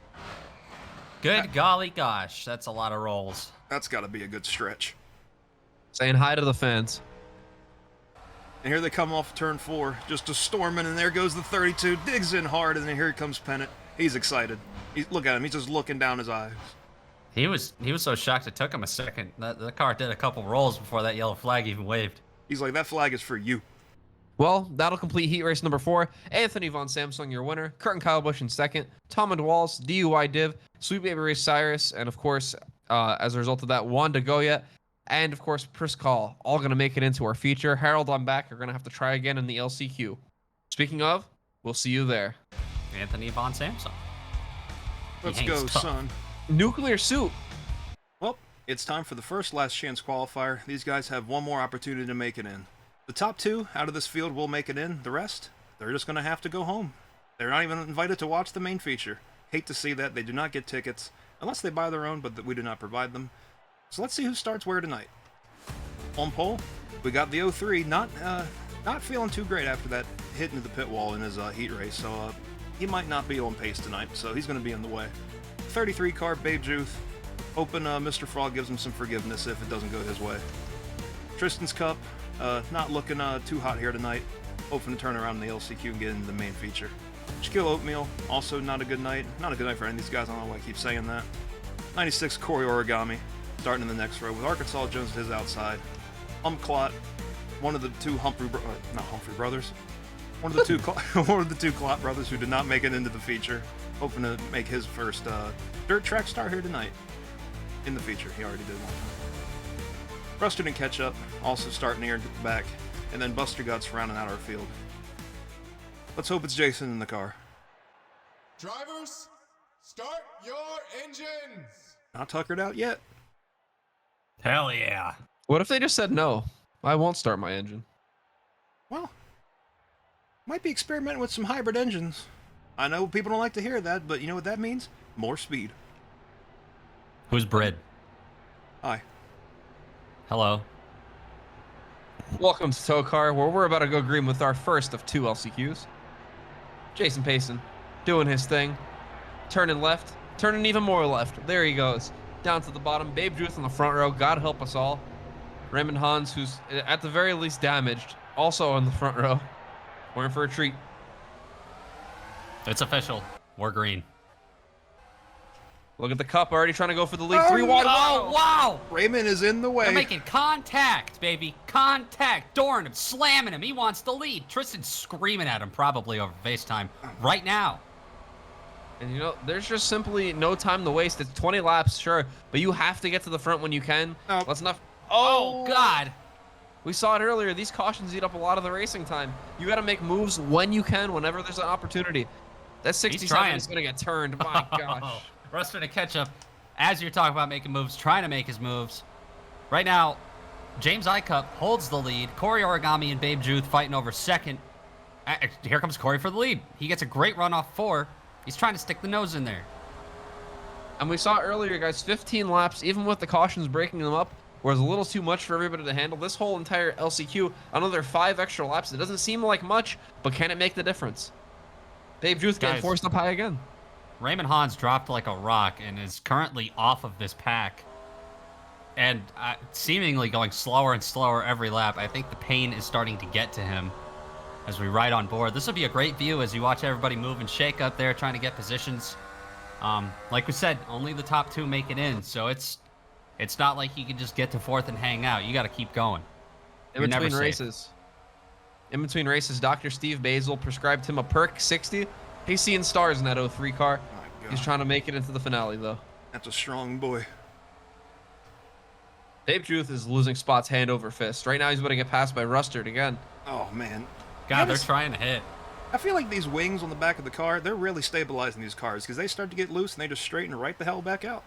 Good golly gosh, that's a lot of rolls. That's got to be a good stretch. Saying hi to the fans. And here they come off turn 4, just a storming, and there goes the 32, digs in hard, and then here comes Pennant. He's excited. Look at him, he's just looking down his eyes. He was so shocked it took him a second. The car did a couple rolls before that yellow flag even waved. He's like, that flag is for you. Well, that'll complete heat race number 4. Anthony Von Samsung, your winner. Curtin Kyle Busch in second. Tom and Walls, DUI Div, Sweet Baby Ray Cyrus, and of course, as a result of that, Wanda Goya, and of course, Chris Call, all going to make it into our feature. Harold on back are going to have to try again in the LCQ. Speaking of, we'll see you there. Anthony Von Samsung. Let's go, tough. son. Nuclear Suit. Well, it's time for the first last chance qualifier. These guys have one more opportunity to make it in. The top 2 out of this field will make it in. The rest, they're just going to have to go home. They're not even invited to watch the main feature. Hate to see that. They do not get tickets, unless they buy their own, but we do not provide them. So let's see who starts where tonight. On pole, we got the 03, not feeling too great after that hit into the pit wall in his heat race, so he might not be on pace tonight, so he's going to be in the way. 33 car, Babe Juth, hoping Mr. Frog gives him some forgiveness if it doesn't go his way. Tristan's Cup, not looking too hot here tonight, hoping to turn around in the LCQ and get into the main feature. Shaquille Oatmeal, also not a good night. Not a good night for any of these guys, I don't know why I keep saying that. 96 Corey Origami, starting in the next row with Arkansas Jones at his outside. Clot, one of the two not Humphrey brothers. One of the two one of the two Clot brothers who did not make it into the feature, hoping to make his first dirt track start here tonight in the feature. He already did one time. Rusted and Ketchup also starting here at the back, and then Buster Guts rounding out our field. Let's hope it's Jason in the car. Drivers, start your engines! Not tuckered out yet. Hell yeah. What if they just said no? I won't start my engine. Well, might be experimenting with some hybrid engines. I know people don't like to hear that, but you know what that means? More speed. Who's Brid? Hi. Hello. Welcome to TOECAR, where we're about to go green with our first of 2 LCQs. Jason Payson doing his thing. Turning left. Turning even more left. There he goes. Down to the bottom. Babe Juth in the front row. God help us all. Raymond Hans, who's at the very least damaged, also in the front row. We're in for a treat. It's official. We're green. Look at the cup already trying to go for the lead. 3 wide. Oh, wow. Raymond is in the way. They're making contact, baby. Contact. Doran him, slamming him. He wants the lead. Tristan's screaming at him, probably over FaceTime, right now. And you know, there's just simply no time to waste. It's 20 laps, sure, but you have to get to the front when you can. Oh. Let's not. Oh, God. We saw it earlier. These cautions eat up a lot of the racing time. You got to make moves when you can, whenever there's an opportunity. That 67 is going to get turned. My gosh. Rusted and Ketchup, as you're talking about making moves, trying to make his moves. Right now, James Icup holds the lead. Corey Origami and Babe Juth fighting over second. Here comes Corey for the lead. He gets a great run off 4. He's trying to stick the nose in there. And we saw earlier, guys, 15 laps, even with the cautions breaking them up, was a little too much for everybody to handle. This whole entire LCQ, another 5 extra laps. It doesn't seem like much, but can it make the difference? Babe Juth getting forced up high again. Raymond Hans dropped like a rock and is currently off of this pack. And seemingly going slower and slower every lap. I think the pain is starting to get to him as we ride on board. This will be a great view as you watch everybody move and shake up there trying to get positions. Like we said, only the top 2 make it in, so it's not like you can just get to 4th and hang out. You got to keep going. In between races, Dr. Steve Basil prescribed him a Perk 60. He's seeing stars in that 03 car. He's trying to make it into the finale, though. That's a strong boy. Babe Truth is losing spots hand over fist. Right now he's about to get passed by Rustard again. Oh, man. God, they're trying to hit. I feel like these wings on the back of the car, they're really stabilizing these cars because they start to get loose and they just straighten right the hell back out.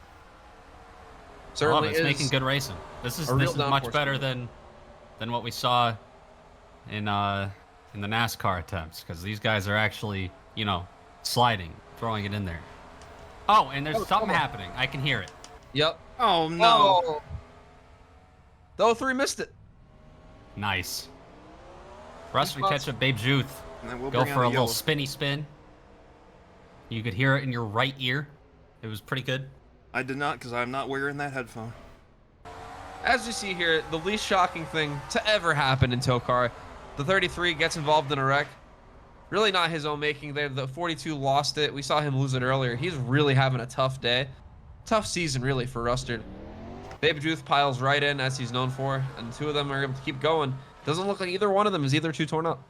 Certainly it's is making good racing. This is real much downforce better movement. than what we saw in the NASCAR attempts, because these guys are actually, you know, sliding, throwing it in there. Oh, and there's something happening. I can hear it. Yep. Oh, no. The 03 missed it. Nice. Russ, we catch up Babe Juth. And then we'll Go bring for out a the little yellow. spinny spin. You could hear it in your right ear. It was pretty good. I did not because I'm not wearing that headphone. As you see here, the least shocking thing to ever happen in TOECAR. The 33 gets involved in a wreck. Really not his own making there. The 42 lost it. We saw him lose it earlier. He's really having a tough day. Tough season, really, for Rustard. Babe Juth piles right in, as he's known for, and the two of them are able to keep going. Doesn't look like either one of them is either too torn up.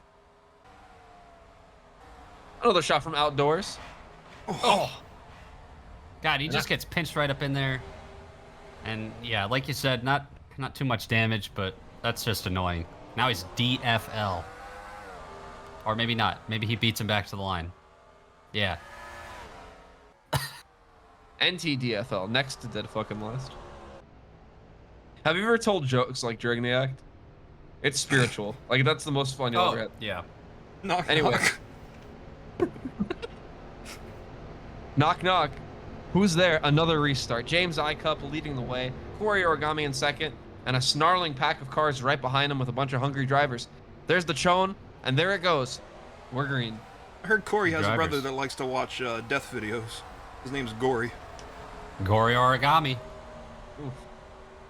Another shot from outdoors. Oh. God, he just gets pinched right up in there. And yeah, like you said, not too much damage, but that's just annoying. Now he's DFL. Or maybe not. Maybe he beats him back to the line. Yeah. NTDFL, next to dead fucking last. Have you ever told jokes like during the act? It's spiritual. Like, that's the most fun you'll ever have. yeah. Knock, Anyway. knock. Knock, knock. Who's there? Another restart. James I. Cup leading the way. Corey Origami in second. And a snarling pack of cars right behind him with a bunch of hungry drivers. There's the Chone, and there it goes. We're green. I heard Corey has a Drivers. brother that likes to watch death videos. His name's Gory. Gory Origami. Oof.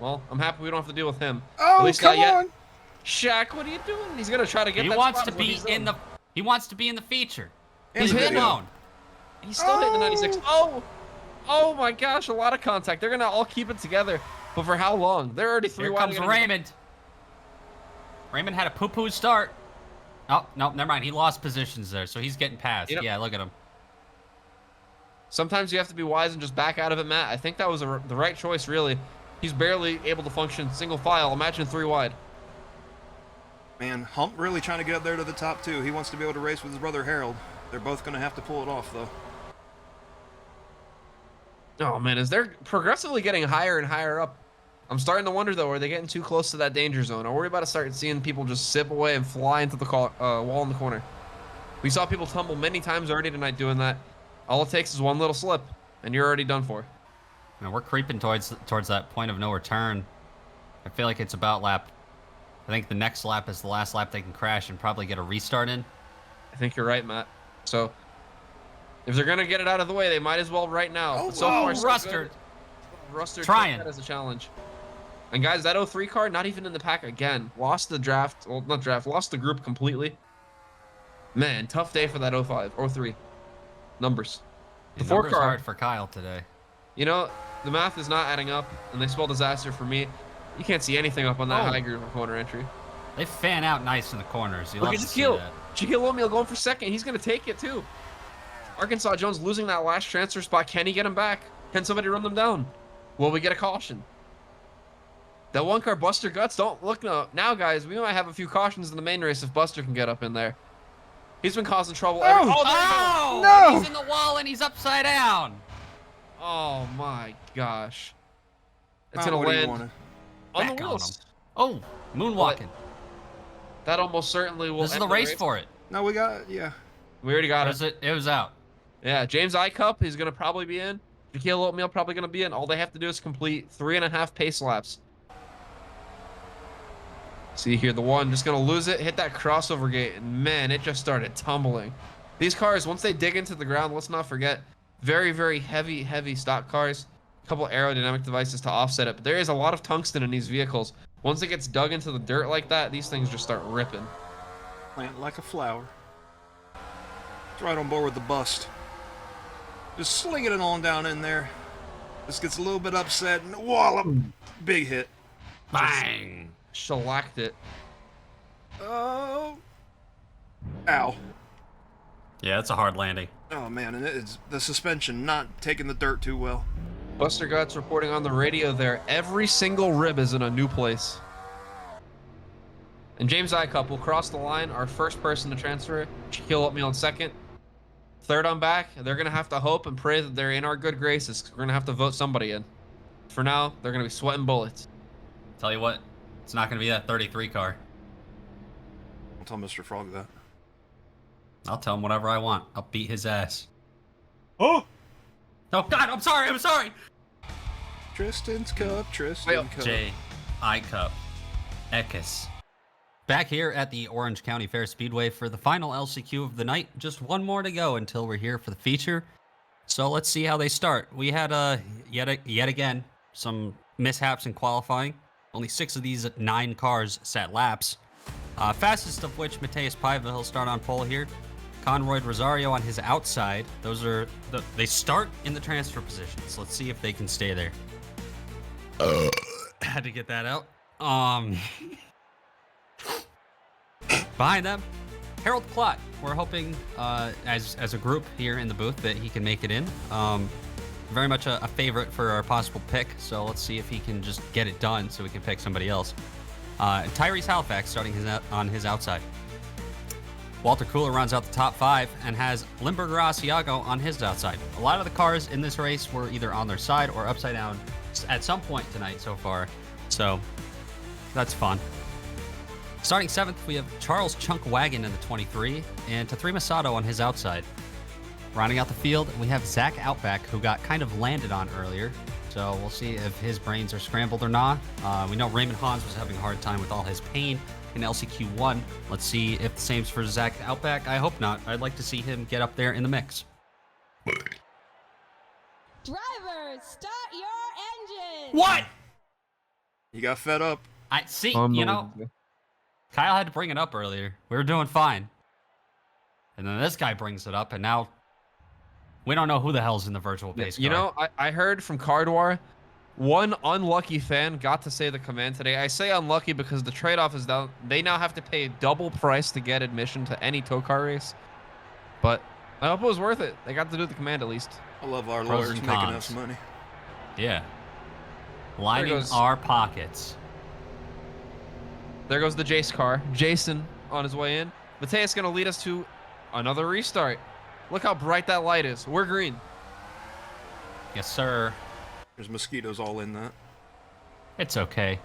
Well, I'm happy we don't have to deal with him. Oh, At least come not yet. on! Shaq, what are you doing? He's gonna try to get He that wants spot to when be he's in done. he wants to be in the feature. In He's the been video. known. He's still hitting the 96. Oh my gosh, a lot of contact. They're gonna all keep it together. But for how long? They're already three Here wide. comes Raymond. Raymond had a poo-poo start. Oh, no, never mind. He lost positions there, so he's getting past. Yep. Yeah, look at him. Sometimes you have to be wise and just back out of it, Matt. I think that was the right choice, really. He's barely able to function single file. Imagine three wide. Man, Hump really trying to get up there to the top, too. He wants to be able to race with his brother Harold. They're both going to have to pull it off, though. Oh, man, as they're progressively getting higher and higher up, I'm starting to wonder, though, are they getting too close to that danger zone? Are we about to start seeing people just sip away and fly into the wall in the corner? We saw people tumble many times already tonight doing that. All it takes is one little slip, and you're already done for. Now we're creeping towards that point of no return. I feel like it's about lap. I think the next lap is the last lap they can crash and probably get a restart in. I think you're right, Matt. So, if they're going to get it out of the way, they might as well right now. Oh, But so far, so Rustard. good. Rustard Trying. took that as a challenge. And guys, that 03 car, not even in the pack again. Lost the draft. Well, not draft. Lost the group completely. Man, tough day for that 05. 03. Numbers. The The four number's car. hard for Kyle today. You know, the math is not adding up, and they spell disaster for me. You can't see anything up on that Oh. high group corner entry. They fan out nice in the corners. You Look love at to see Shaquille. that. Shaquille O'Neal going for second. He's going to take it, too. Arkansas Jones losing that last transfer spot. Can he get him back? Can somebody run them down? Will we get a caution? That one car, Buster Guts, don't look now, guys. We might have a few cautions in the main race if Buster can get up in there. He's been causing trouble. There he goes. No! He's in the wall and he's upside down. Oh my gosh. It's Not going what to he land wanted. on Back the on wheels. Oh, moonwalking. That almost certainly will This is end the race for it. No, we got, yeah. We already got it. It was out. Yeah, James I. Cup, he's going to probably be in. Shaquille O'Neal probably going to be in. All they have to do is complete 3.5 pace laps. See here, the one just going to lose it, hit that crossover gate, and man, it just started tumbling. These cars, once they dig into the ground, let's not forget, very, very heavy, heavy stock cars. A couple aerodynamic devices to offset it, but there is a lot of tungsten in these vehicles. Once it gets dug into the dirt like that, these things just start ripping. Plant like a flower. It's right on board with the bust. Just slinging it on down in there. This gets a little bit upset and wallop. Big hit. Bang. Shellacked it. Oh. Ow. Yeah, it's a hard landing. Oh man, and it's the suspension not taking the dirt too well. Buster Guts reporting on the radio there. Every single rib is in a new place. And James Icup will cross the line, our first person to transfer. Shaquille Oatmeal in second. Third on back, they're going to have to hope and pray that they're in our good graces, 'cause we're going to have to vote somebody in. For now, they're going to be sweating bullets. Tell you what, it's not going to be that 33 car. I'll tell Mr. Frog that. I'll tell him whatever I want. I'll beat his ass. Oh! Oh, God, I'm sorry. Tristan's Cup, Tristan Cup. J. I Cup. Ekis. Back here at the Orange County Fair Speedway for the final LCQ of the night. Just one more to go until we're here for the feature. So let's see how they start. We had yet again some mishaps in qualifying. Only 6 of these 9 cars set laps. Fastest of which Mateus Paiva. He'll start on pole here. Conroy Rosario on his outside. Those are they start in the transfer positions. Let's see if they can stay there. Had to get that out. Behind them, Harold Klott. We're hoping, as a group here in the booth, that he can make it in. Very much a favorite for our possible pick, so let's see if he can just get it done so we can pick somebody else. Tyrese Halifax starting on his outside. Walter Cooler runs out the top 5 and has Limburger Asiago on his outside. A lot of the cars in this race were either on their side or upside down at some point tonight so far, so that's fun. Starting 7th, we have Charles Chunk Wagon in the 23 and Tathri Masato on his outside. Rounding out the field, we have Zach Outback, who got kind of landed on earlier, so we'll see if his brains are scrambled or not. We know Raymond Hans was having a hard time with all his pain in LCQ1. Let's see if the same's for Zach Outback. I hope not. I'd like to see him get up there in the mix. Drivers, start your engines! What? You got fed up. I see, you know, Kyle had to bring it up earlier. We were doing fine. And then this guy brings it up, and now we don't know who the hell's in the virtual pace car. You know, I heard from Cardwar, one unlucky fan got to say the command today. I say unlucky because the trade-off is that they now have to pay double price to get admission to any TOECAR race. But I hope it was worth it. They got to do the command at least. I love our Pros lawyers and making cons. us money. Yeah. Lining goes- our pockets. There goes the Jace car. Jason on his way in. Mateus going to lead us to another restart. Look how bright that light is. We're green. Yes, sir. There's mosquitoes all in that. It's okay.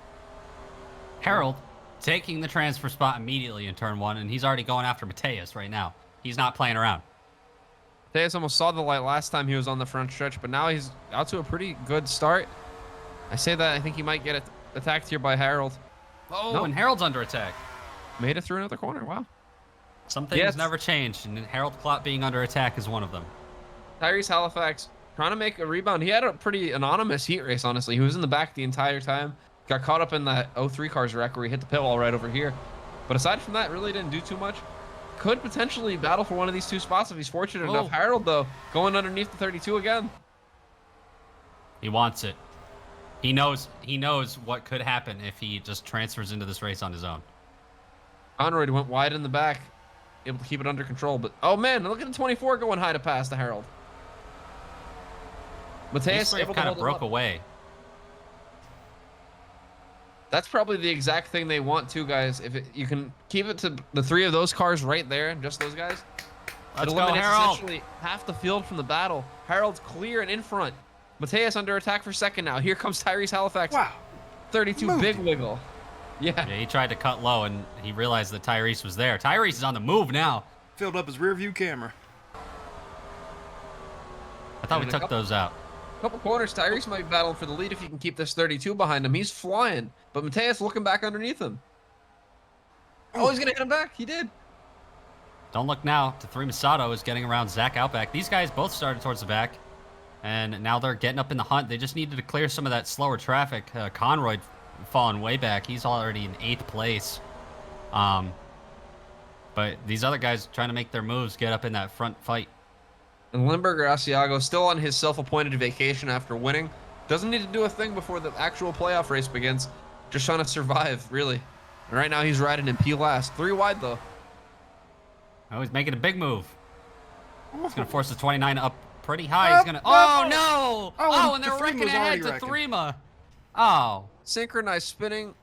Harold taking the transfer spot immediately in turn 1, and he's already going after Mateus right now. He's not playing around. Mateus almost saw the light last time he was on the front stretch, but now he's out to a pretty good start. I say that I think he might get attacked here by Harold. Oh, No. and Harold's under attack. Made it through another corner. Wow. Some things Yes. never change, and Harold Klott being under attack is one of them. Tyrese Halifax trying to make a rebound. He had a pretty anonymous heat race, honestly. He was in the back the entire time. Got caught up in that 03 cars wreck where he hit the pit wall right over here. But aside from that, really didn't do too much. Could potentially battle for one of these 2 spots if he's fortunate enough. Harold, though, going underneath the 32 again. He wants it. He knows what could happen if he just transfers into this race on his own. Conroy went wide in the back, able to keep it under control. But, oh, man, look at the 24 going high to pass to Harold. Mateus able to kind hold of him broke up. away. That's probably the exact thing they want, too, guys. If you can keep it to the 3 of those cars right there, just those guys, Let's it go, eliminates Harold. essentially half the field from the battle. Harold's clear and in front. Mateus under attack for second now. Here comes Tyrese Halifax. Wow. 32 Moved big it. wiggle. Yeah. Yeah, he tried to cut low, and he realized that Tyrese was there. Tyrese is on the move now. Filled up his rear view camera. I thought And we a took couple- those out. Couple corners. Tyrese might be battling for the lead if he can keep this 32 behind him. He's flying. But Mateus looking back underneath him. Oh, he's going to hit him back. He did. Don't look now. Tathri Masato is getting around Zach Outback. These guys both started towards the back, and now they're getting up in the hunt. They just needed to clear some of that slower traffic. Conroy falling way back. He's already in 8th place. But these other guys trying to make their moves, get up in that front fight. And Limburger Asiago still on his self-appointed vacation after winning. Doesn't need to do a thing before the actual playoff race begins. Just trying to survive, really. And right now he's riding in P last. 3 wide, though. Oh, he's making a big move. He's going to force the 29 up pretty high. He's gonna. Oh no! Oh, and they're Tefrima's wrecking ahead already to wrecking. Thrima. Oh. Synchronized spinning.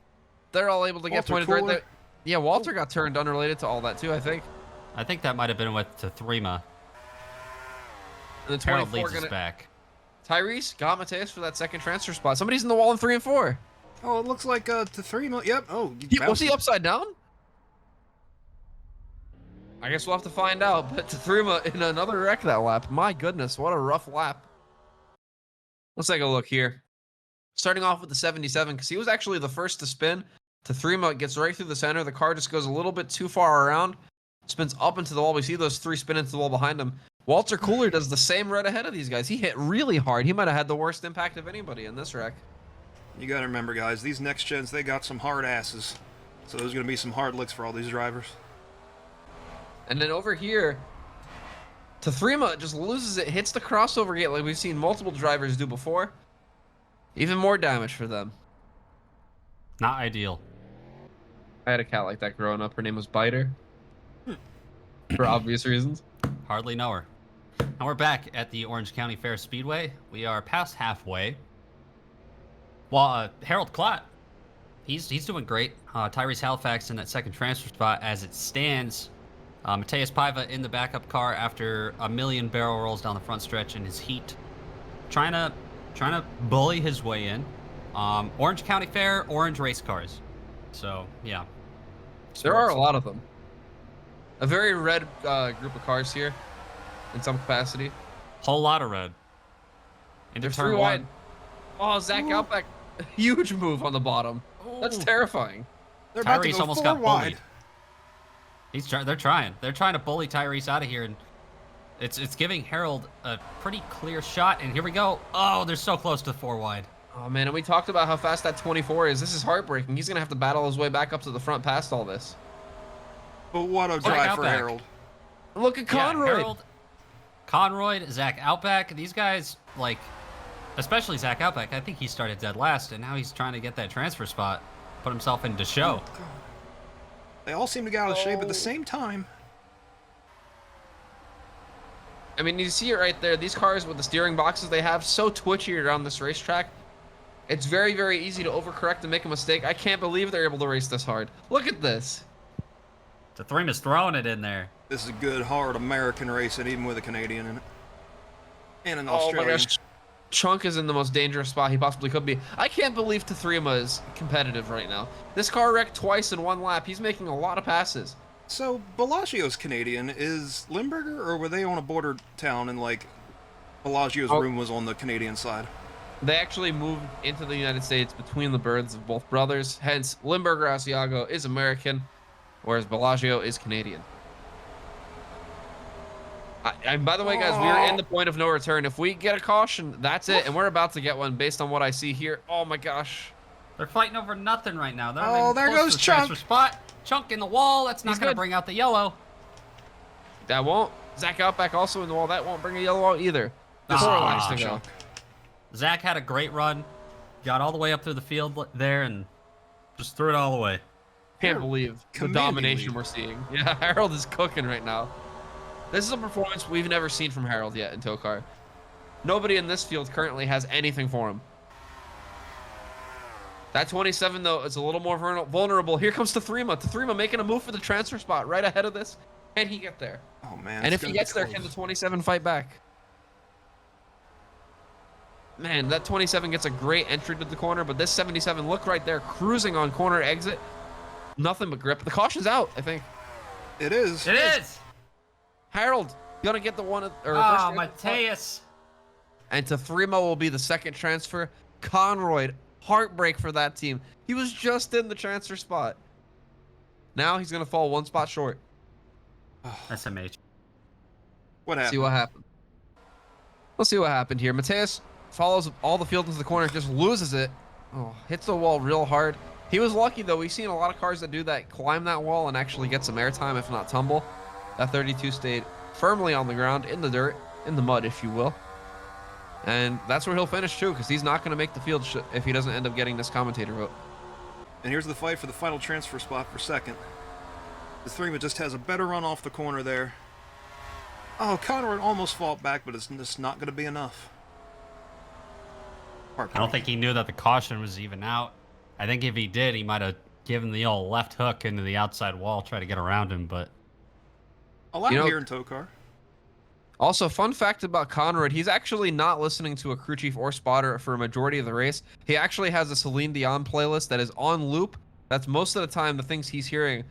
They're all able to get Walter pointed right Cooler. there. Yeah, Walter got turned unrelated to all that too, I think. I think that might have been with to Thrima. And the Harold 24 leads us gonna. back. Tyrese got Mateus for that second transfer spot. Somebody's in the wall in 3 and 4. Oh, it looks like Tefrima. Yep. Oh, Was he upside down? I guess we'll have to find out. But Tefrima in another wreck that lap. My goodness, what a rough lap. Let's take a look here. Starting off with the 77, because he was actually the first to spin. Tefrima gets right through the center. The car just goes a little bit too far around. Spins up into the wall. We see those 3 spin into the wall behind him. Walter Cooler does the same right ahead of these guys. He hit really hard. He might have had the worst impact of anybody in this wreck. You gotta remember, guys, these next gens, they got some hard asses. So there's gonna be some hard licks for all these drivers. And then over here, Tefrima just loses it, hits the crossover gate like we've seen multiple drivers do before. Even more damage for them. Not ideal. I had a cat like that growing up. Her name was Biter. For obvious reasons. Hardly know her. And we're back at the Orange County Fair Speedway. We are past halfway. Well, Harold Klott, he's doing great. Tyrese Halifax in that second transfer spot as it stands. Mateus Paiva in the backup car after a million barrel rolls down the front stretch in his heat. Trying to bully his way in. Orange County Fair, orange race cars. So, yeah. There are a lot of them. A very red group of cars here in some capacity. Whole lot of red. Into They're turn 3 wide. one. Oh, Zach Outback. Huge move on the bottom. That's terrifying. They're about to Tyrese go almost 4 got wide. bullied. They're trying. They're trying to bully Tyrese out of here, and it's giving Harold a pretty clear shot. And here we go. Oh, they're so close to 4 wide. Oh, man, and we talked about how fast that 24 is. This is heartbreaking. He's going to have to battle his way back up to the front past all this. But what a drive for Outback. Harold. Look at Conroy. Yeah, Harold, Conroy, Zach Outback. These guys, like, especially Zach Outback, I think he started dead last, and now he's trying to get that transfer spot, put himself into show. Oh, God. They all seem to get out of shape at the same time. I mean, you see it right there. These cars with the steering boxes they have, so twitchy around this racetrack. It's very, very easy to overcorrect and make a mistake. I can't believe they're able to race this hard. Look at this. The Threem is throwing it in there. This is a good, hard American racing, even with a Canadian in it. And an Oh my Australian. gosh. Chunk is in the most dangerous spot he possibly could be. I can't believe Tefrima is competitive right now. This car wrecked twice in 1 lap. He's making a lot of passes. So, Bellagio's Canadian. Is Limburger, or were they on a border town and, like, Bellagio's room was on the Canadian side? They actually moved into the United States between the births of both brothers. Hence, Limburger Asiago is American, whereas Bellagio is Canadian. And by the way, guys, we're in the point of no return. If we get a caution, that's it. And we're about to get one based on what I see here. Oh, my gosh. They're fighting over nothing right now. They're not Oh, even there close goes to the transfer Chunk. spot. Chunk in the wall. That's not He's going to good. bring out the yellow. That won't. Zach Outback also in the wall. That won't bring a yellow out either. There's Ah, 4 laps to go. Chunk. Zach had a great run. Got all the way up through the field there and just threw it all away. Can't believe the commanding domination lead. we're seeing. Yeah, Harold is cooking right now. This is a performance we've never seen from Harold yet in TOECAR. Nobody in this field currently has anything for him. That 27, though, is a little more vulnerable. Here comes Tefrima. Tefrima making a move for the transfer spot right ahead of this. Can he get there? Oh, man. And it's if he gonna be gets there, close. can the 27 fight back? Man, that 27 gets a great entry to the corner, but this 77, look right there, cruising on corner exit. Nothing but grip. The caution's out, I think. It is. It is. Harold, gonna get the one or Ah, first Mateus. and Tefrima will be the second transfer. Conroy, heartbreak for that team. He was just in the transfer spot. Now he's gonna fall 1 spot short. SMH. What happened? See what happened. Let's see what happened here. Mateus follows all the field into the corner, just loses it. Oh, hits the wall real hard. He was lucky though. We've seen a lot of cars that do that, climb that wall and actually get some airtime, if not tumble. That 32 stayed firmly on the ground, in the dirt, in the mud, if you will. And that's where he'll finish too, because he's not going to make the field if he doesn't end up getting this commentator vote. And here's the fight for the final transfer spot for second. The Threema just has a better run off the corner there. Oh, Conrad almost fought back, but it's just not going to be enough. I don't think he knew that the caution was even out. I think if he did, he might have given the old left hook into the outside wall, try to get around him, but... Allowed You know- here in TOECAR. Also, fun fact about Conrad, he's actually not listening to a crew chief or spotter for a majority of the race. He actually has a Celine Dion playlist that is on loop. That's most of the time the things he's hearing.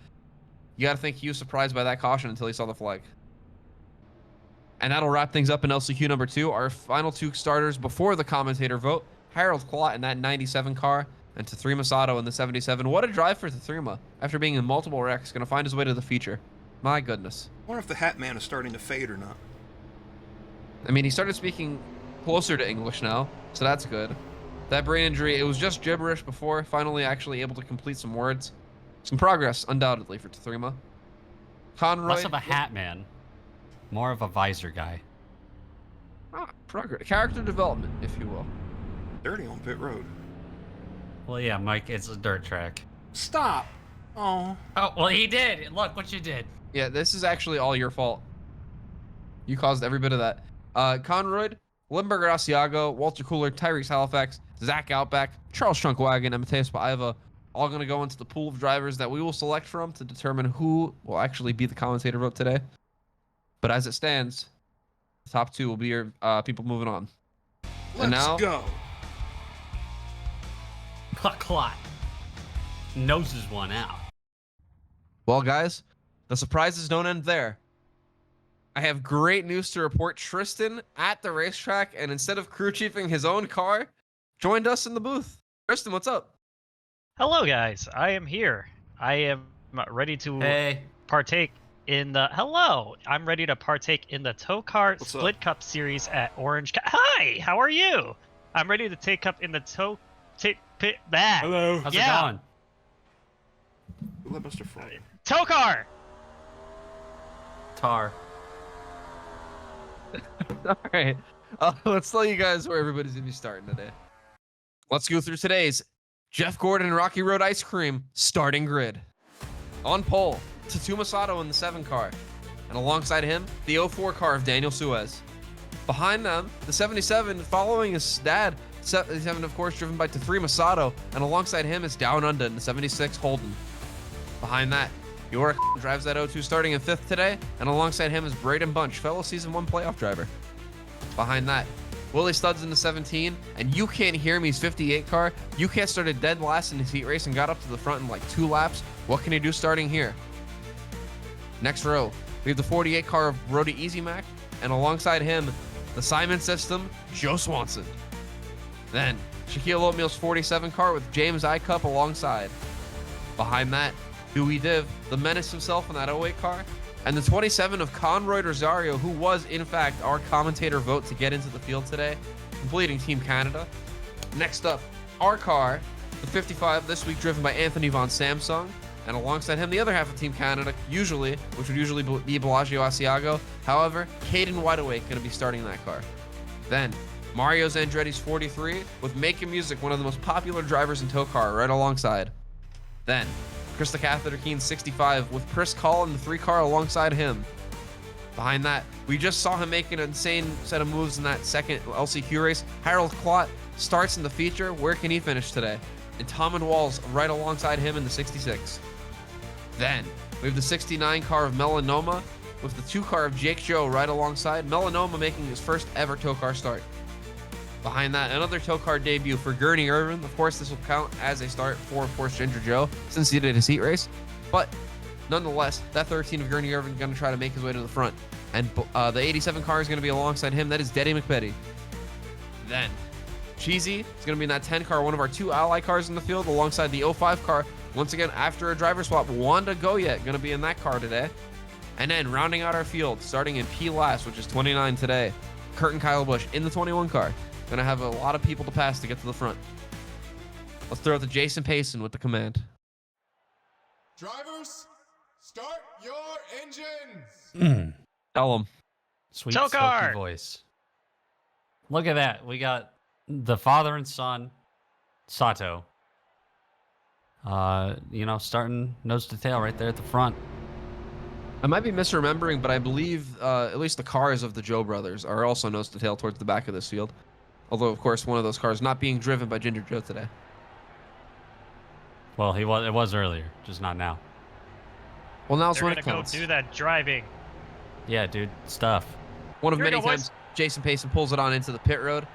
You gotta think he was surprised by that caution until he saw the flag. And that'll wrap things up in LCQ number 2. Our final 2 starters before the commentator vote. Harold Klott in that 97 car and Tathrima Sato in the 77. What a drive for Tathrima. After being in multiple wrecks, gonna find his way to the feature. My goodness. I wonder if the Hat Man is starting to fade or not. I mean, he started speaking closer to English now, so that's good. That brain injury, it was just gibberish before, finally actually able to complete some words. Some progress, undoubtedly, for Tathrima. Conroy... Less of a hat man. More of a visor guy. Progress. Character development, if you will. Dirty on pit road. Well, yeah, Mike, it's a dirt track. Stop! Oh. Oh, well, he did. Look what you did. Yeah, this is actually all your fault. You caused every bit of that. Conroy, Limburger Asiago, Walter Cooler, Tyrese Halifax, Zach Outback, Charles Trunkwagon, and Mateus Paiva, all going to go into the pool of drivers that we will select from to determine who will actually be the commentator vote today. But as it stands, the top 2 will be your people moving on. Let's go. Clot clot. Noses one out. Well, guys, the surprises don't end there. I have great news to report. Tristan at the racetrack, and instead of crew chiefing his own car, joined us in the booth. Tristan, what's up? Hello, guys. I am here. I am ready to partake in the... Hello! I'm ready to partake in the TOECAR Splint Cup Series at Orange County... Hi! How are you? I'm ready to take up in the Hello. How's it going? Let Mr. Frog. TOECAR! Tar. All right. Let's tell you guys where everybody's going to be starting today. Let's go through today's Jeff Gordon Rocky Road Ice Cream starting grid. On pole, Tatuma Sato in the 7 car. And alongside him, the 04 car of Daniel Suez. Behind them, the 77 following his dad. 77, of course, driven by Tathrima Sato. And alongside him is Down Under in the 76 Holden. Behind that, Yorick drives that 02 starting in 5th today, and alongside him is Braden Bunch, fellow Season 1 playoff driver. Behind that, Willie Studs in the 17, and You Can't Hear Me's 58 car. You Can't started dead last in his heat race and got up to the front in like 2 laps. What can he do starting here? Next row, we have the 48 car of Brody Easy Mac, and alongside him, the Simon System, Joe Swanson. Then, Shaquille Oatmeal's 47 car with James Icup alongside. Behind that, Dewey Div, the menace himself in that 08 car, and the 27 of Conroy Rosario, who was, in fact, our commentator vote to get into the field today, completing Team Canada. Next up, our car, the 55, this week driven by Anthony Von Samsung, and alongside him, the other half of Team Canada, which would usually be Bellagio Asiago. However, Caden Wideawake going to be starting that car. Then, Mario Zandretti's 43, with Making Music, one of the most popular drivers in TOECAR, right alongside. Then, Krista Catheter Keen's 65 with Chris Call in the 3 car alongside him. Behind that, we just saw him make an insane set of moves in that second LCQ race. Harold Klott starts in the feature. Where can he finish today? And Tom and Walls right alongside him in the 66. Then, we have the 69 car of Melanoma with the 2 car of Jake Joe right alongside. Melanoma making his first ever TOECAR start. Behind that, another TOECAR debut for Gurney Irvin. Of course, this will count as a start for, of course, Ginger Joe, since he did his heat race. But nonetheless, that 13 of Gurney Irvin is going to try to make his way to the front. And the 87 car is going to be alongside him. That is Deddy McPetty. Then, Cheesy is going to be in that 10 car, one of our 2 ally cars in the field, alongside the 05 car. Once again, after a driver swap, Wanda Goyet going to be in that car today. And then, rounding out our field, starting in P last, which is 29 today, Curtin Kyle Busch in the 21 car. Gonna have a lot of people to pass to get to the front. Let's throw it to Jason Payson with the command. Drivers, start your engines. Tell them. Sweet TOECAR! silky voice. Look at that. We got the father and son, Sato. Starting nose to tail right there at the front. I might be misremembering, but I believe at least the cars of the Joe brothers are also nose to tail towards the back of this field. Although, of course, one of those cars not being driven by Ginger Joe today. Well, it was earlier, just not now. Well, now it's They're when gonna it go counts. do that driving. Yeah, dude, stuff. One of Here we many go, boys. times Jason Payson pulls it on into the pit road.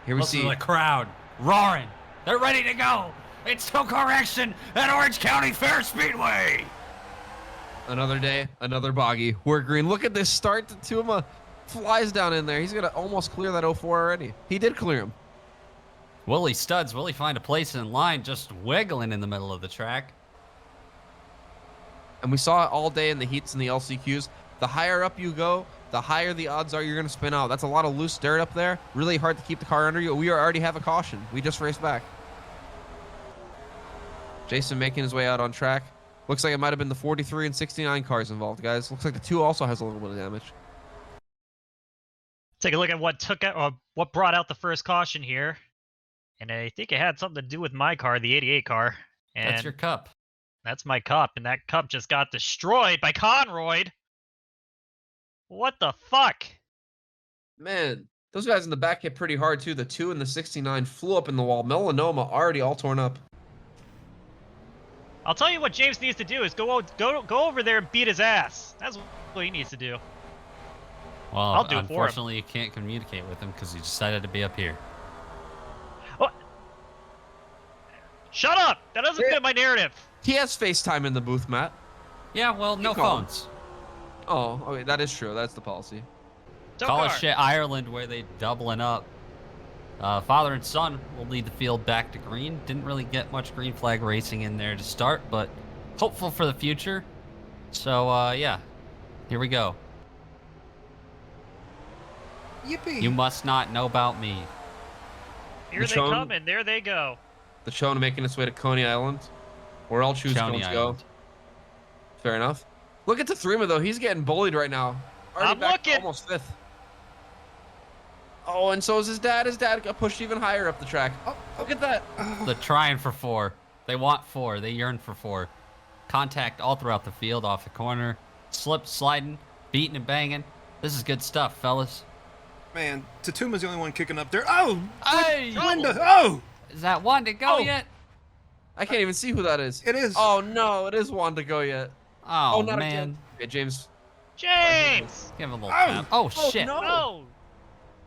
Here we Listen see to the crowd roaring. They're ready to go. It's TOECAR action at Orange County Fair Speedway. another day, another bogey. We're green. Look at this start. Tuma flies down in there. He's gonna almost clear that 04 already. He did clear him. Willie Studs, will he find a place in line just wiggling in the middle of the track? And we saw it all day in the heats and the LCQs. The higher up you go, the higher the odds are you're going to spin out. That's a lot of loose dirt up there. Really hard to keep the car under you. We already have a caution. We just raced back. Jason making his way out on track. Looks like it might have been the 43 and 69 cars involved, guys. Looks like the 2 also has a little bit of damage. Take a look at what brought out the first caution here. And I think it had something to do with my car, the 88 car. And That's your cup. that's my cup, and that cup just got destroyed by Conroy. What the fuck? Man, those guys in the back hit pretty hard, too. The 2 and the 69 flew up in the wall. Melanoma already all torn up. I'll tell you what James needs to do is go over there and beat his ass. That's what he needs to do. Well, I'll do it for him. unfortunately, you can't communicate with him because he decided to be up here. What? Shut up! That doesn't fit my narrative. He has FaceTime in the booth, Matt. Yeah, well, no call him. phones. Oh, okay, that is true. That's the policy. Call it TOECAR. shit Ireland where they doubling up. Father and son will lead the field back to green. Didn't really get much green flag racing in there to start, but hopeful for the future. So, yeah, here we go. Yippee! You must not know about me. Here they Michonne? come, and there they go. The Chona making its way to Coney Island, where all choose County cones go. Island. Fair enough. Look at the Thrima, though. He's getting bullied right now. Already I'm back to looking. almost 5th. Oh, and so is his dad. His dad got pushed even higher up the track. Oh, look at that. They're trying for 4. They want 4. They yearn for 4. Contact all throughout the field, off the corner. Slip, sliding, beating and banging. This is good stuff, fellas. Man, Tatuma's the only one kicking up there. Oh! Hey! Linda! Oh! Is that one to go Oh. yet? I can't even see who that is. It is. Oh, no. It is one to go yet. Oh, not man. again. Okay, James. James! Give him a little Oh. tap. Oh, shit. no. No!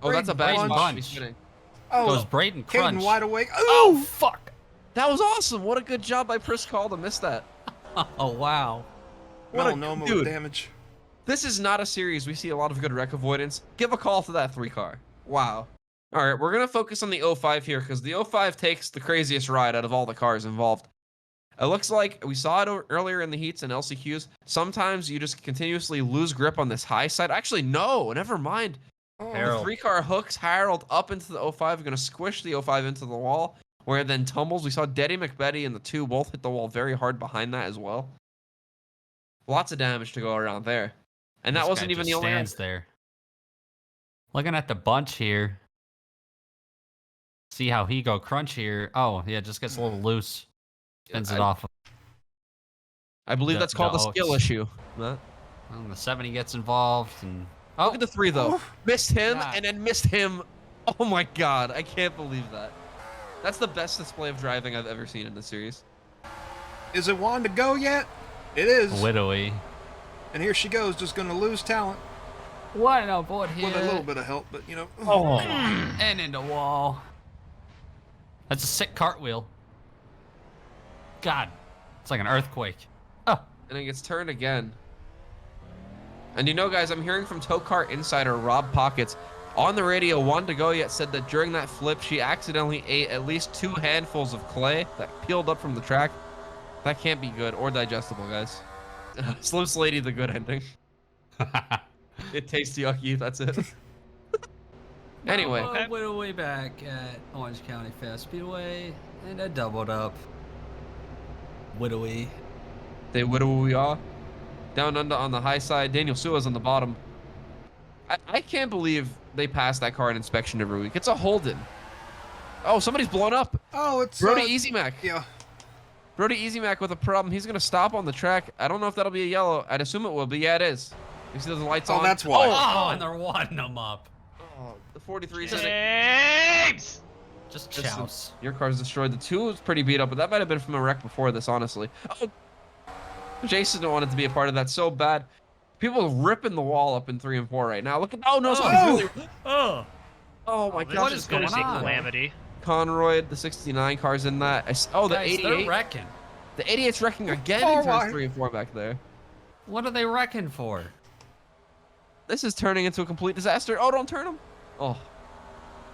Oh, that's a bad Braden spot. Bunch. He's spinning. Oh! Goes Braden Crunch. Caden wide awake. Oh, Oh! fuck. That was awesome. What a good job by Chris Call to miss that. Oh, wow. What a- Melanoma dude. with damage. This is not a series we see a lot of good wreck avoidance. Give a call to that 3 car. Wow. All right, we're going to focus on the 05 here because the 05 takes the craziest ride out of all the cars involved. It looks like we saw it earlier in the heats and LCQs. Sometimes you just continuously lose grip on this high side. Actually, no, never mind. The Harold. 3 car hooks Harold up into the 05, going to squish the 05 into the wall, where it then tumbles. We saw Deddy McBetty and the 2 both hit the wall very hard behind that as well. Lots of damage to go around there. And that This wasn't guy even just the only stands there. Looking at the bunch here. See how he go crunch here. Oh, yeah, just gets a little loose. Spins it off. I believe that's called a skill issue. Matt. And the 70 gets involved. And oh, Look at the 3 though. Missed him God. and then missed him. Oh my god, I can't believe that. That's the best display of driving I've ever seen in this series. Is it one to go yet? It is. widowy. And here she goes, just gonna lose talent. What an aboard here. With a little bit of help, but you know. Oh. And in the wall. That's a sick cartwheel. God. It's like an earthquake. Oh. And it gets turned again. And you know, guys, I'm hearing from TOECAR insider Rob Pockets. On the radio, One to Go Yet said that during that flip, she accidentally ate at least 2 handfuls of clay that peeled up from the track. That can't be good or digestible, guys. Slim Slady, the good ending. It tastes yucky, that's it. Anyway. Well, we're way back at Orange County Fair Speedway, and I doubled up. Widowy. They widow we are. Down under on the high side. Daniel Sua's on the bottom. I can't believe they pass that car in inspection every week. It's a Holden. Oh, somebody's blown up. Oh, it's Brody Easy Mac. Yeah. Brody Easy Mac with a problem. He's gonna stop on the track. I don't know if that'll be a yellow. I'd assume it will, but yeah, it is. You see those lights on? Oh, that's why. Oh, and they're wadding them up. Oh, the 43 said James! Just chouse. your car's destroyed. The 2 was pretty beat up, but that might have been from a wreck before this, honestly. Oh, Jason wanted to be a part of that so bad. People ripping the wall up in 3 and 4 right now. Look at really. Oh my This gosh, is it's gonna going be on. calamity. Conroy, the 69 cars in that. The Guys, 88. they're wrecking. The 88's wrecking again in turns 3 and 4 back there. What are they wrecking for? This is turning into a complete disaster. Oh, don't turn him. Oh,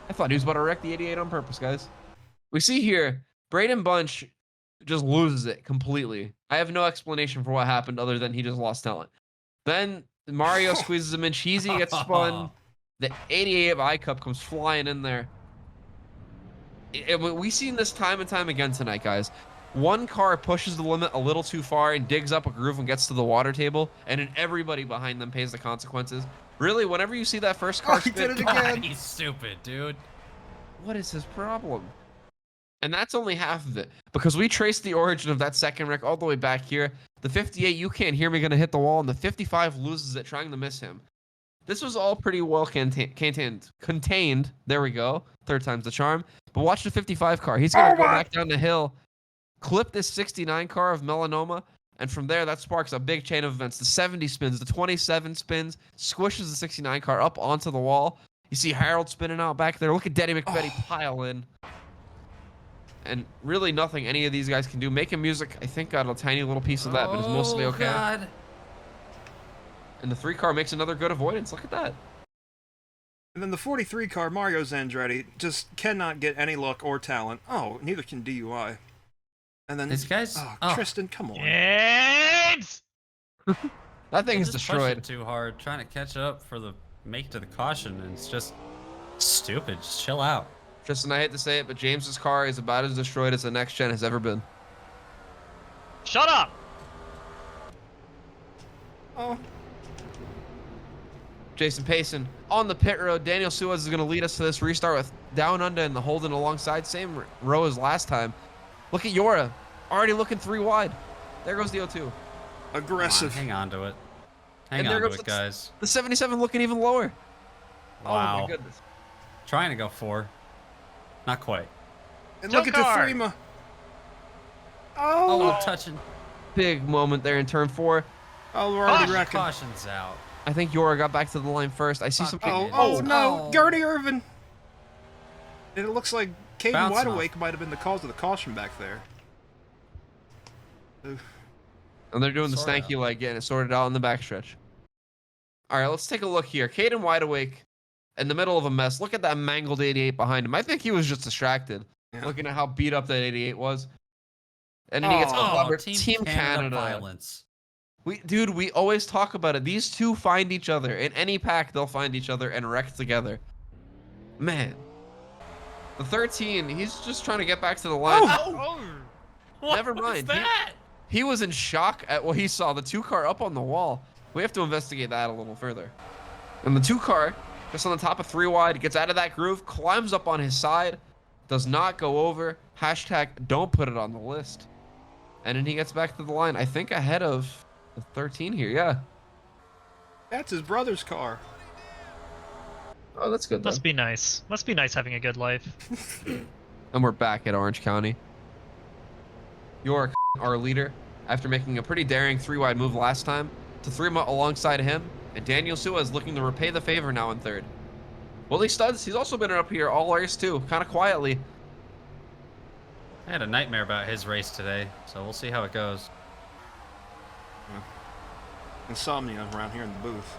I thought he was about to wreck the 88 on purpose, guys. We see here, Braden Bunch just loses it completely. I have no explanation for what happened other than he just lost talent. Then Mario squeezes him in. Cheesy gets spun. The 88 I-Cup comes flying in there. We've seen this time and time again tonight, guys. One car pushes the limit a little too far and digs up a groove and gets to the water table, and then everybody behind them pays the consequences. Really, whenever you see that first car he spin, did it again. He's stupid, dude. what is his problem? And that's only half of it, because we traced the origin of that second wreck all the way back here. The 58, you can't hear me, gonna hit the wall, and the 55 loses it trying to miss him. This was all pretty well contained. There we go. Third time's the charm. But watch the 55 car. He's gonna go back down the hill, clip this 69 car of Melanoma, and from there that sparks a big chain of events. The 70 spins, the 27 spins, squishes the 69 car up onto the wall. You see Harold spinning out back there. Look at Denny McBetty pile in. And really nothing any of these guys can do. Making music, I think, got a tiny little piece of that, but it's mostly okay. God. And the 3 car makes another good avoidance. Look at that. And then the 43 car, Mario Zandretti, just cannot get any luck or talent. Oh, neither can DUI. And then These guys. Oh, Tristan, come on. James! That thing is Just destroyed. pushing too hard, trying to catch up for the make to the caution, and it's just stupid. Just chill out. Tristan, I hate to say it, but James's car is about as destroyed as the next gen has ever been. Shut up! Oh. Jason Payson on the pit road. Daniel Suez is going to lead us to this restart with Down Under and the Holden alongside. Same row as last time. Look at Yora. Already looking 3 wide. There goes the O2. Aggressive. Hang on to it. Hang And on there to goes it, guys. The 77 looking even lower. Wow. Oh my goodness. Trying to go 4. Not quite. And look at the TOECAR. Freema. Oh, Oh. touching. Big moment there in turn 4. Oh, we're already wrecking. Caution's out. I think Yora got back to the line first. I see some. Oh no, Oh. Gertie Irvin. And it looks like Caden Bouncing Wideawake might have been the cause of the caution back there. Oof. And they're doing the Sort stanky leg, getting it sorted out in the backstretch. All right, let's take a look here. Caden Wideawake in the middle of a mess. Look at that mangled 88 behind him. I think he was just distracted, looking at how beat up that 88 was. And then he gets clobbered. Team Canada. Violence. We always talk about it. These two find each other. In any pack, they'll find each other and wreck together. Man. The 13, he's just trying to get back to the line. Never mind. He was in shock at what he saw. The 2 car up on the wall. We have to investigate that a little further. And the 2 car, just on the top of 3 wide, gets out of that groove, climbs up on his side, does not go over. Hashtag don't put it on the list. And then he gets back to the line, I think ahead of the 13 here, yeah. That's his brother's car. Oh, that's good, though. Must be nice. Must be nice having a good life. And we're back at Orange County. York, our leader, after making a pretty daring 3-wide move last time, to 3 alongside him, and Daniel Suez looking to repay the favor now in 3rd. Willie Studs, he's also been up here all race too, kind of quietly. I had a nightmare about his race today, so we'll see how it goes. Insomnia around here in the booth.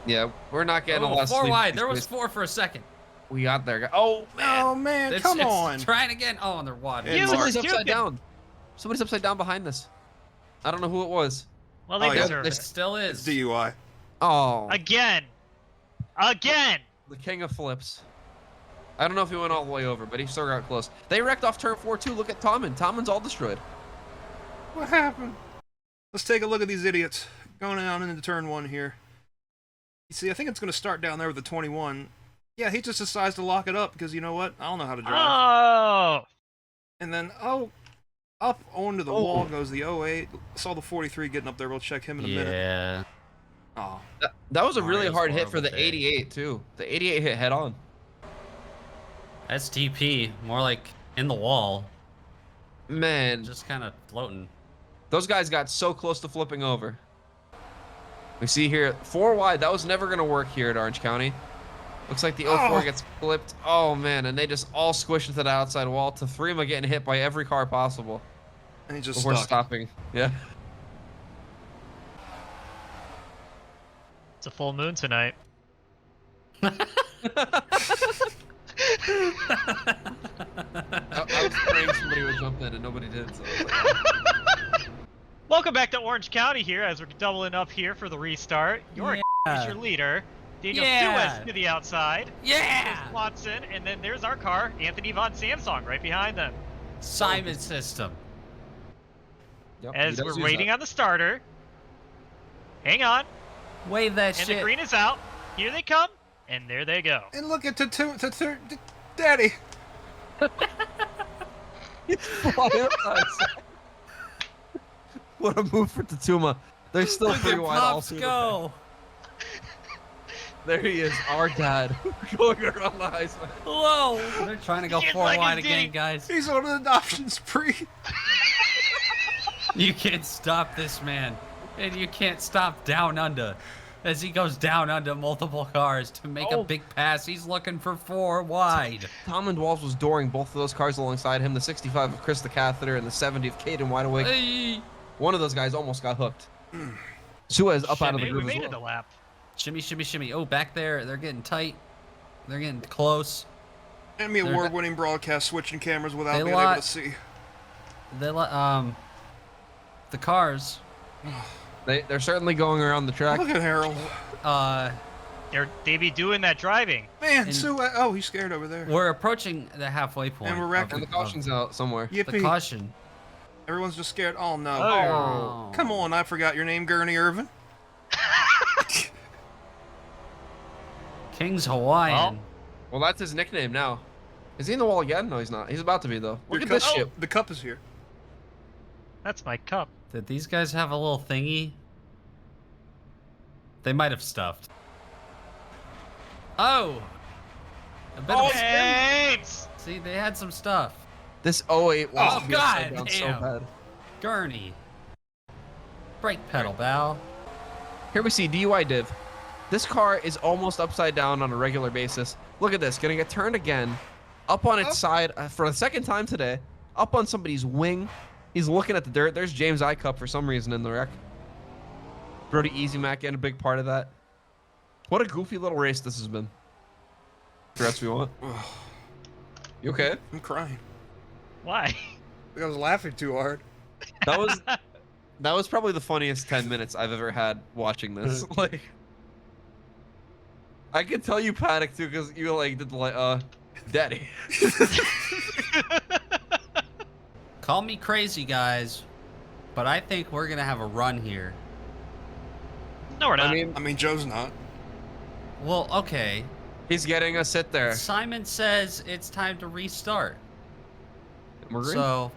Yeah, we're not getting a lot of 4 sleep. wide. There was 4 for a second. We got there. Oh, man. Oh man, It's come on. Trying again. Oh, and they're wide. And Somebody's Mark. upside down. Somebody's upside down behind this. I don't know who it was. Well, they Oh, yeah. deserve It it. still It's is. DUI. Oh, Again! Again! the king of flips. I don't know if he went all the way over, but he still got close. They wrecked off turn 4 too. Look at Tommen. Tommen's all destroyed. What happened? Let's take a look at these idiots going down into turn 1 here. You see, I think it's going to start down there with the 21. Yeah, he just decides to lock it up because you know what? I don't know how to drive. Oh! And then, oh, Up onto the wall goes the 08. Saw the 43 getting up there. We'll check him in a minute. Yeah. Oh. That was a really Mario's hard hit for horrible the day. 88 too. The 88 hit head on. STP, more like in the wall, Man, just kind of floating. those guys got so close to flipping over. We see here 4 wide. That was never gonna work here at Orange County. Looks like the 04 gets flipped. Oh man, and they just all squish into the outside wall. Tafrima getting hit by every car possible And he just before stuck. stopping. Yeah. It's a full moon tonight. I was praying somebody would jump in and nobody did. So I was like, Welcome back to Orange County here as we're doubling up here for the restart. Your is your leader. Daniel Suez to the outside. Yeah! There's Watson, and then there's our car, Anthony Von Samsung, right behind them. Simon system. yep, As he we're does use waiting that. on the starter. Hang on. Wave that And shit. the green is out. Here they come, and there they go. And look at Daddy. What a move for Tatuma. They're still Look pretty at wide all Pops through the go. There he is, our dad, going around the high side. Whoa! They're trying to go Just 4 like wide his again, dick. guys. He's on an adoption spree. You can't stop this man. And you can't stop down under. As he goes down under multiple cars to make a big pass. He's looking for 4 wide. Tom and Walls was dooring both of those cars alongside him, the 65 of Chris the Catheter and the 70 of Caden Wideawake. Hey. One of those guys almost got hooked. Suez up out of the Shit, groove we as made it well. a lap. Shimmy, shimmy, shimmy. Oh, back there. They're getting tight. They're getting close. Emmy award-winning broadcast switching cameras without They being lot- able to see. The cars. They're certainly going around the track. Look at Harold. They be doing that driving. Man, And- oh, he's scared over there. We're approaching the halfway point. And we're wrecking. And the caution's out somewhere. The Yippee. caution. Everyone's just scared. Oh, no. Oh. Come on, I forgot your name, Gurney Irvin. King's Hawaiian. Well, that's his nickname now. Is he in the wall again? No, he's not. He's about to be, though. Look Your at this cup- ship. The cup is here. That's my cup. Did these guys have a little thingy? They might have stuffed. Oh! A bit of Thanks! See, they had some stuff. This 08 wants Oh, to be upside God down so damn. bad. Gurney. Brake pedal, Val. Here we see DUI div. This car is almost upside down on a regular basis. Look at this, gonna get turned again. Up on its side for the second time today. Up on somebody's wing. He's looking at the dirt. There's James Icup for some reason in the wreck. Brody Easy Mac getting a big part of that. What a goofy little race this has been. Congrats we want. You okay? I'm crying. Why? I was laughing too hard. That was probably the funniest 10 minutes I've ever had watching this. Like, I could tell you panicked too because you like did the daddy. Call me crazy, guys, but I think we're gonna have a run here. No, we're not. I mean, Joe's not. Well, okay. He's getting a sit there. Simon says it's time to restart. We're green. So,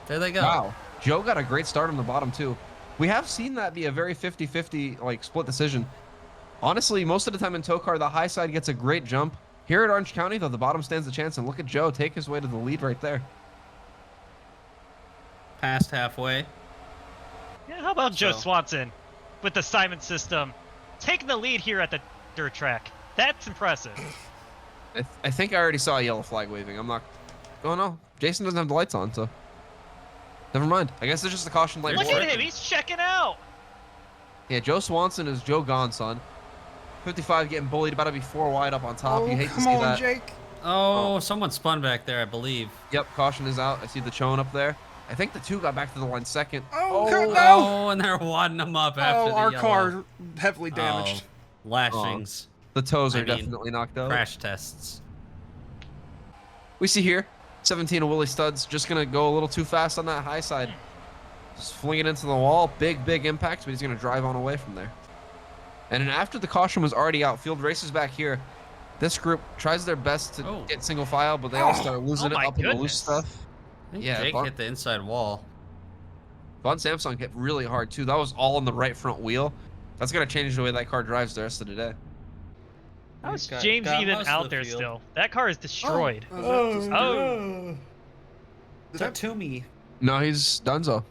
there they go. Wow. Joe got a great start on the bottom too. We have seen that be a very 50-50 like split decision. Honestly, most of the time in TOECAR, the high side gets a great jump. Here at Orange County, though, the bottom stands a chance, and look at Joe take his way to the lead right there. Past halfway. Yeah, how about Joe So- Swanson with the Simon system taking the lead here at the dirt track? That's impressive. I think I already saw a yellow flag waving. I'm not. Oh no, Jason doesn't have the lights on, so never mind. I guess there's just a caution light. Look for at it. him, he's checking out. Yeah, Joe Swanson is Joe gone, son. 55 getting bullied, about to be 4 wide up on top. Oh, You hate to come see on, that. Jake. Oh, someone spun back there, I believe. Yep, caution is out. I see the Chone up there. I think the 2 got back to the line second. Oh, no. Oh, and they're wadding them up after Oh, the our yellow. car heavily damaged. Oh, lashings. The toes I are mean, definitely knocked out. Crash tests. We see here, 17 of Willie Studs just going to go a little too fast on that high side. Just fling it into the wall. Big impact, but he's going to drive on away from there. And then after the caution was already out, field races back here. This group tries their best to get single file, but they all start losing Oh it my up in the loose goodness. stuff. Yeah, Jake hit the inside wall. Von Samsung hit really hard too. That was all on the right front wheel. That's gonna change the way that car drives the rest of the day. How is Got- James got even most out of the there field. still? That car is destroyed. Oh. Tatumi. No, he's Dunzo.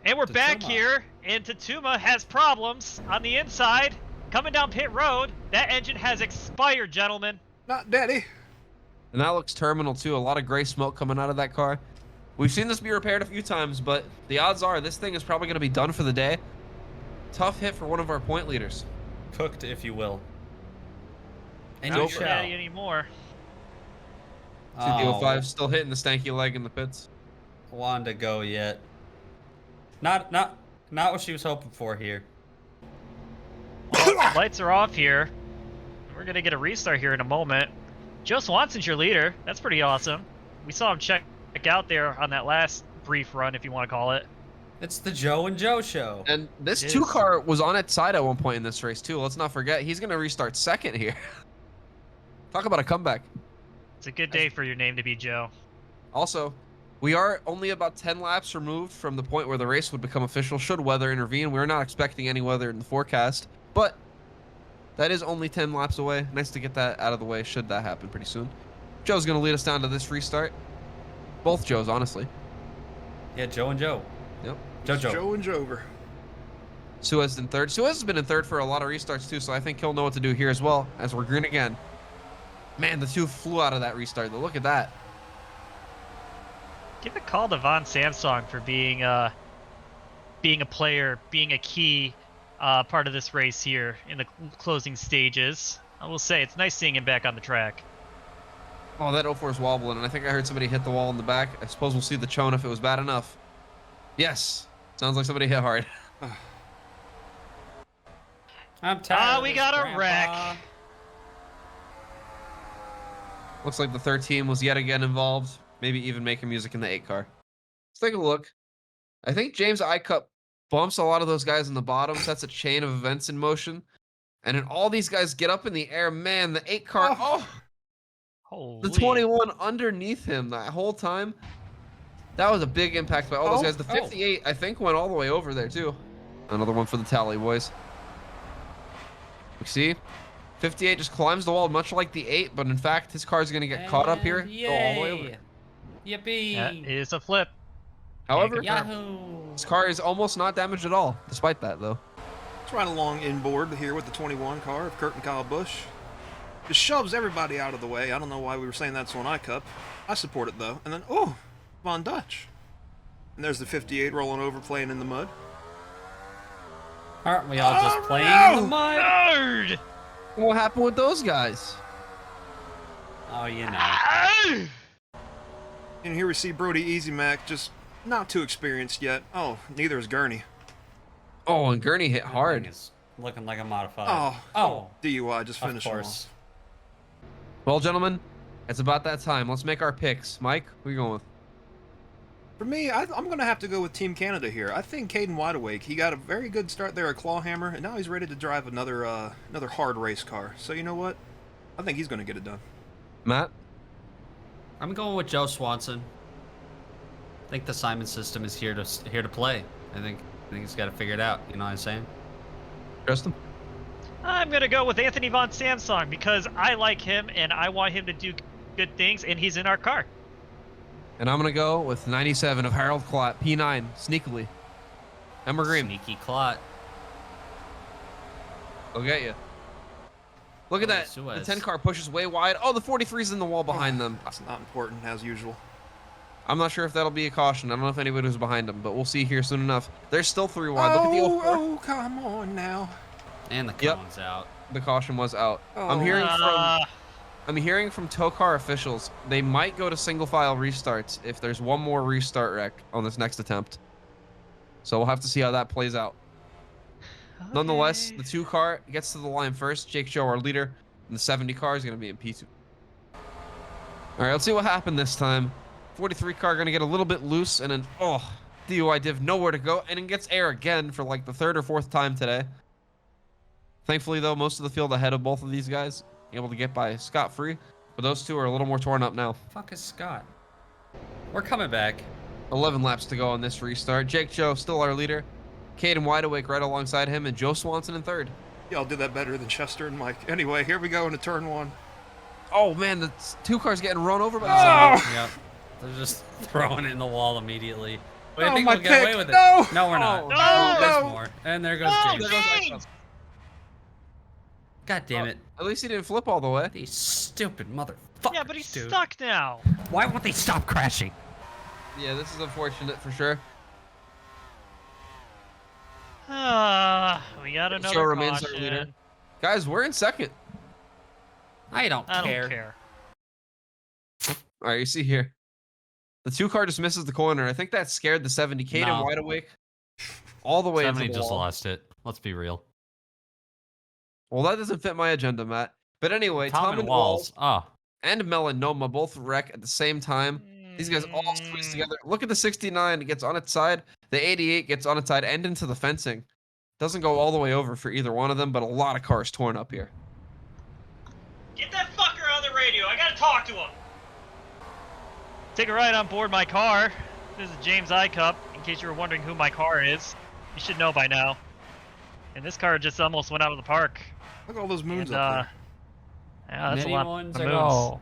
And we're back Tatuma. here, and Tatuma has problems on the inside. Coming down pit road. That engine has expired, gentlemen. Not daddy. And that looks terminal too. A lot of gray smoke coming out of that car. We've seen this be repaired a few times, but the odds are this thing is probably going to be done for the day. Tough hit for one of our point leaders. Cooked, if you will. And Not you your shall. daddy anymore. CP05 still hitting the stanky leg in the pits. Wanted to go yet. Not what she was hoping for here. Lights are off here. We're gonna get a restart here in a moment. Joe Swanson's your leader. That's pretty awesome. We saw him check out there on that last brief run, if you want to call it. It's the Joe and Joe show. And this It is. 2-car was on its side at one point in this race too. Let's not forget he's going to restart second here. Talk about a comeback. It's a good day for your name to be Joe. Also, we are only about 10 laps removed from the point where the race would become official should weather intervene. We're not expecting any weather in the forecast, but that is only 10 laps away. Nice to get that out of the way should that happen pretty soon. Joe's going to lead us down to this restart. Both Joes, honestly. Yeah, Joe and Joe. Yep. Joe. and Jover. Suez in third. Suez has been in third for a lot of restarts too, so I think he'll know what to do here as well as we're green again. Man, the two flew out of that restart though. Look at that. Give a call to Von Samsung for being a player, being a key part of this race here in the closing stages. I will say it's nice seeing him back on the track. Oh, that 04 is wobbling, and I think I heard somebody hit the wall in the back. I suppose we'll see the chone if it was bad enough. Yes. Sounds like somebody hit hard. I'm tired. of We this, got a Grandpa. wreck. Looks like the third team was yet again involved, maybe even making music in the 8-car. Let's take a look. I think James I-Cup bumps a lot of those guys in the bottom, sets a chain of events in motion, and then all these guys get up in the air. Man, the 8-car, Holy. the 21 underneath him that whole time. That was a big impact by all those guys. The 58, I think, went all the way over there, too. Another one for the tally, boys. We see 58 just climbs the wall, much like the 8, but in fact, his car is going to get caught up here. And Go all the way over. yay. Yippee. That is a flip. However, Yahoo. his car is almost not damaged at all, despite that, though. Let's ride along inboard here with the 21 car of Kurt and Kyle Busch. Just shoves everybody out of the way. I don't know why we were saying that's on I-Cup. I support it, though. And then, Von Dutch. And there's the 58 rolling over, playing in the mud. Aren't we all just playing in the mud? Nerd! What happened with those guys? Oh, you know. And here we see Brody Easy Mac, just not too experienced yet. Oh, neither is Gurney. Oh, and Gurney hit Thing hard. is looking like a modified. Oh, DUI, just of finish him course. Well, gentlemen, it's about that time. Let's make our picks. Mike, who are you going with? For me, I'm going to have to go with Team Canada here. I think Caden Wideawake, he got a very good start there at Clawhammer, and now he's ready to drive another hard race car. So you know what? I think he's going to get it done. Matt? I'm going with Joe Swanson. I think the Simon system is here to play. I think he's got to figure it out. You know what I'm saying? Tristan? I'm going to go with Anthony Von Samsung because I like him and I want him to do good things, and he's in our car. And I'm going to go with 97 of Harold Clot, P9, sneakily. Ember Green. Sneaky clot. They'll get you. Look at that. Suez. The 10 car pushes way wide. Oh, the 43's in the wall behind them. That's not important, as usual. I'm not sure if that'll be a caution. I don't know if anybody was behind them, but we'll see here soon enough. There's still 3 wide. Look at the 04. Oh, come on now. And the Yep. cone's out. The caution was out. Oh. I'm hearing from TOECAR officials they might go to single file restarts if there's one more restart wreck on this next attempt. So we'll have to see how that plays out. Nonetheless, the 2 car gets to the line first. Jake Joe, our leader, and the 70 car is going to be in P2. All right, let's see what happened this time. 43 car going to get a little bit loose, and then, DUI div, nowhere to go, and it gets air again for like the 3rd or 4th time today. Thankfully, though, most of the field ahead of both of these guys, able to get by scot-free, but those two are a little more torn up now. Fuck is Scott? We're coming back. 11 laps to go on this restart. Jake Joe still our leader. Caden Wideawake right alongside him, and Joe Swanson in third. Y'all did that better than Chester and Mike. Anyway, here we go into turn 1. Oh man, the 2 cars getting run over by the Yep. They're just throwing it in the wall immediately. But I Oh, think my we'll get away pick. with it. No. No, we're not. No. Oh, there's No. more. And there goes No, James. James! God damn it. At least he didn't flip all the way. These stupid motherfuckers, Yeah, but he's dude. stuck now. Why won't they stop crashing? Yeah, this is unfortunate for sure. We got another Joe remains our caution. leader. Guys, we're in second. I don't I care. don't care. All right, you see here. The 2 car just misses the corner. I think that scared the 70. Caden No. Wideawake all the way into 70 the just wall. lost it. Let's be real. Well, that doesn't fit my agenda, Matt. But anyway, Tom and Walls. Oh, and Melanoma both wreck at the same time. These guys all squeeze together. Look at the 69. It gets on its side. The 88 gets on its side and into the fencing. Doesn't go all the way over for either one of them, but a lot of cars torn up here. Get that fucker on the radio. I gotta talk to him. Take a ride on board my car. This is James Icup. In case you were wondering who my car is, you should know by now. And this car just almost went out of the park. Look at all those moons And, up yeah, that's many a lot ones of ago. moons.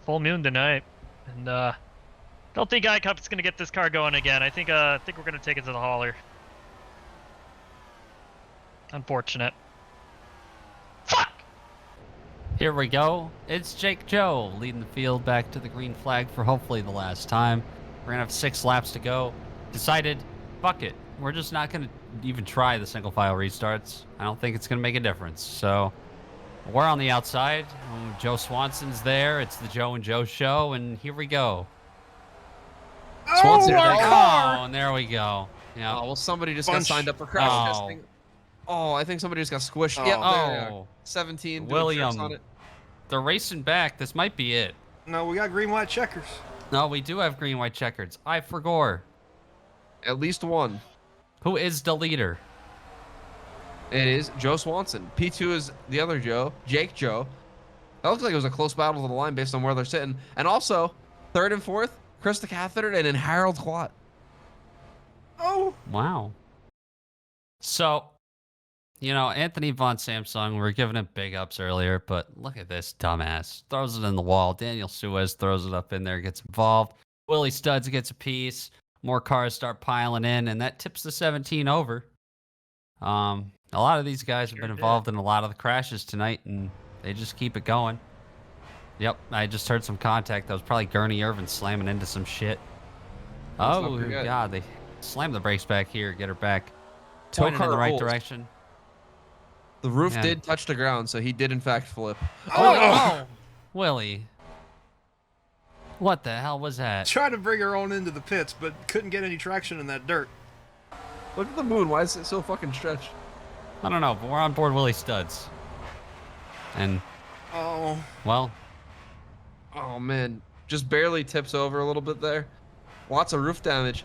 Full moon tonight, and don't think Icup's gonna get this car going again. I think we're gonna take it to the hauler. Unfortunate. Fuck! here we go. It's Jake Joe leading the field back to the green flag for hopefully the last time. We're gonna have 6 laps to go. Decided, fuck it. We're just not gonna even try the single file restarts. I don't think it's gonna make a difference. So we're on the outside. Joe Swanson's there. It's the Joe and Joe show, and here we go. Swanson, our oh, car! Oh, and there we go. Yeah. well, somebody just got Bunch. signed up for crash Oh. testing. Oh, I think somebody just got squished. Oh. Yep, there they are. Oh, 17. doing William. tricks on it. they're racing back. This might be it. No, we got green, white checkers. No, we do have green, white checkers. I forgot. At least one. Who is the leader? It is Joe Swanson. P2 is the other Joe, Jake Joe. That looks like it was a close battle to the line based on where they're sitting. And also, 3rd and 4th, Krista Catheter and then Harold Klott. Oh. Wow. So, you know, Anthony Von Samsung, we were giving him big ups earlier, but look at this dumbass. Throws it in the wall. Daniel Suez throws it up in there, gets involved. Willie Studs gets a piece. More cars start piling in, and that tips the 17 over. A lot of these guys have been involved in a lot of the crashes tonight, and they just keep it going. Yep, I just heard some contact. That was probably Gurney Irvin slamming into some shit. Let's not Oh, forget. God, they slammed the brakes back here, get her back. Pointed in TOECAR the right rules. direction. The roof Yeah. did touch the ground, so he did in fact flip. Oh. Willie. What the hell was that? Tried to bring her on into the pits, but couldn't get any traction in that dirt. Look at the moon. Why is it so fucking stretched? I don't know, but we're on board Willie Studs. And, Oh. well, Oh man, just barely tips over a little bit there. Lots of roof damage.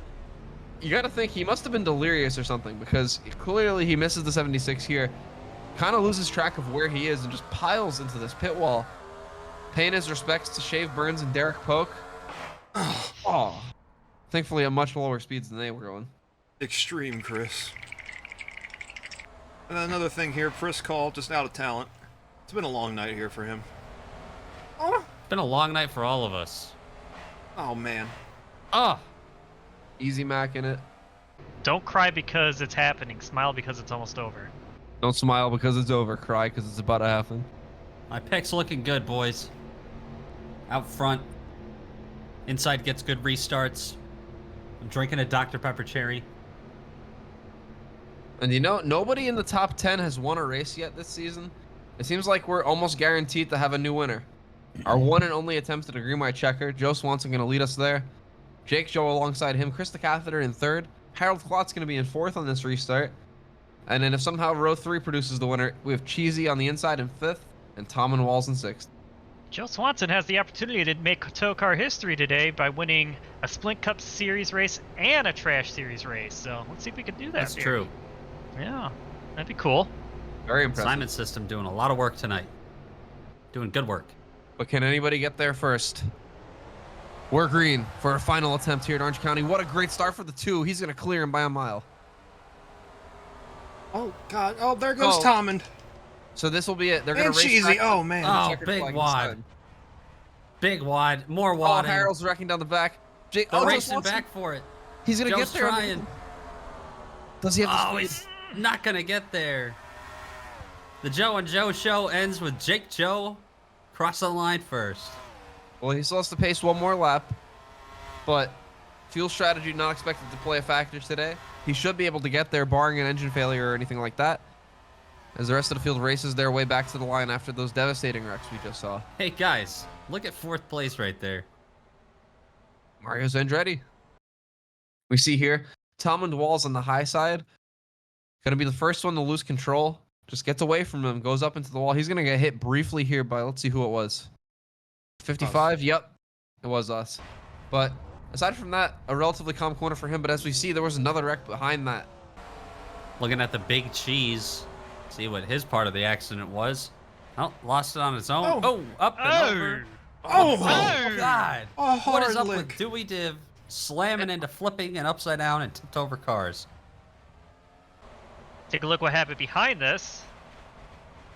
You got to think he must have been delirious or something, because clearly he misses the 76 here. Kind of loses track of where he is and just piles into this pit wall. Paying his respects to Shave Burns and Derek Polk. Oh, thankfully at much lower speeds than they were going. Extreme, Chris. And another thing here, Chris called just out of talent. It's been a long night here for him. Oh, it's been a long night for all of us. oh man. Oh, Easy Mac in it. Don't cry because it's happening. Smile because it's almost over. Don't smile because it's over. Cry because it's about to happen. my pick's looking good, boys. Out front. Inside gets good restarts. I'm drinking a Dr. Pepper cherry. And you know, nobody in the top 10 has won a race yet this season. It seems like we're almost guaranteed to have a new winner. Our one and only attempt at a green white checker. Joe Swanson going to lead us there. Jake Joe alongside him. Krista Catheter in 3rd. Harold Klott's going to be in 4th on this restart. And then if somehow row 3 produces the winner, we have Cheesy on the inside in 5th. And Tom and Walls in 6th. Joe Swanson has the opportunity to make TOECAR history today by winning a Splint Cup Series race and a Trash Series race. So let's see if we can do that. That's here. true. Yeah, that'd be cool. Very impressive. Simon system doing a lot of work tonight. Doing good work. But can anybody get there first? We're green for our final attempt here at Orange County. What a great start for the 2. He's going to clear him by a mile. Oh, God. Oh, there goes Tommen. So this will be it. They're going And to race Cheesy. back. Oh, man. Oh, big wad. Big wad. More wad. Oh, Harold's wrecking down the back. They're racing back for it. He's going to get there. Trying. Does he have the speed? He's not going to get there. The Joe and Joe show ends with Jake Joe cross the line first. Well, he still has to pace one more lap, but fuel strategy not expected to play a factor today. He should be able to get there, barring an engine failure or anything like that, as the rest of the field races their way back to the line after those devastating wrecks we just saw. Hey, guys, look at 4th place right there. Mario Andretti. We see here, Tommen Wall's on the high side. Going to be the first one to lose control. Just gets away from him, goes up into the wall. He's going to get hit briefly here by, let's see who it was. 55? Yep, it was us. But aside from that, a relatively calm corner for him. But as we see, there was another wreck behind that. Looking at the big cheese. See what his part of the accident was. Oh, lost it on its own. Oh, up and over. Oh, God. A What is hard up lick. with Dewey Div slamming into flipping and upside down and tipped over cars? Take a look what happened behind this.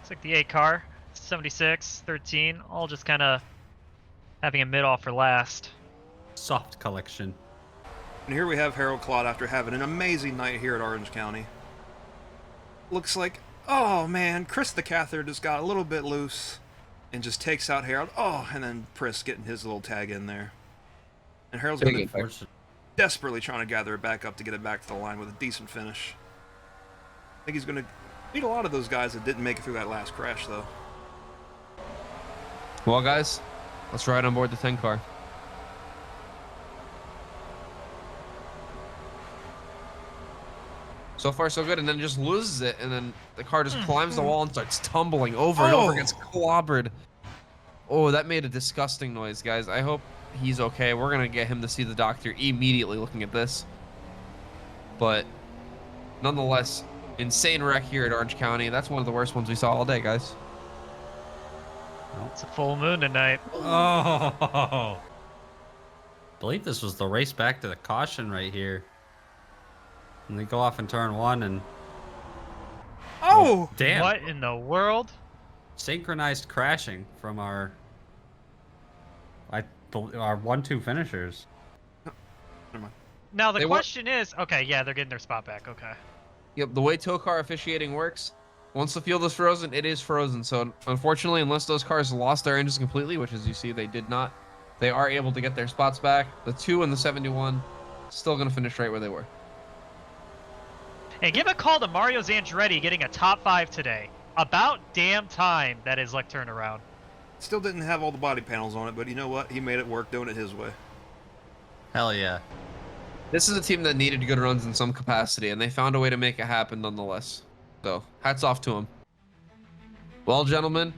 It's like the 8 car, 76, 13, all just kind of having a mid-off for last. Soft collection. And here we have Harold Claude after having an amazing night here at Orange County. Looks like, oh man, Chris the Cather just got a little bit loose and just takes out Harold. Oh, and then Chris getting his little tag in there. And Harold's been desperately trying to gather it back up to get it back to the line with a decent finish. I think he's going to beat a lot of those guys that didn't make it through that last crash, though. Well, guys, let's ride on board the 10 car. So far, so good, and then just loses it, and then the car just climbs the wall and starts tumbling over and over, gets clobbered. Oh, that made a disgusting noise, guys. I hope he's okay. We're going to get him to see the doctor immediately looking at this. But nonetheless, insane wreck here at Orange County. That's one of the worst ones we saw all day, guys. It's a full moon tonight. Oh. Believe this was the race back to the caution right here. And they go off in turn 1 and... Oh! Damn. What in the world? Synchronized crashing from our 1-2 finishers. Never mind. Now the question is, okay, yeah, they're getting their spot back, okay. Yep, the way TOECAR officiating works, once the field is frozen, it is frozen. So unfortunately, unless those cars lost their engines completely, which as you see they did not, they are able to get their spots back. The 2 and the 71 still going to finish right where they were. And give a call to Mario Andretti getting a top 5 today. About damn time that his luck turned around. Still didn't have all the body panels on it, but you know what? He made it work doing it his way. Hell yeah. This is a team that needed good runs in some capacity, and they found a way to make it happen nonetheless. So, hats off to them. Well, gentlemen,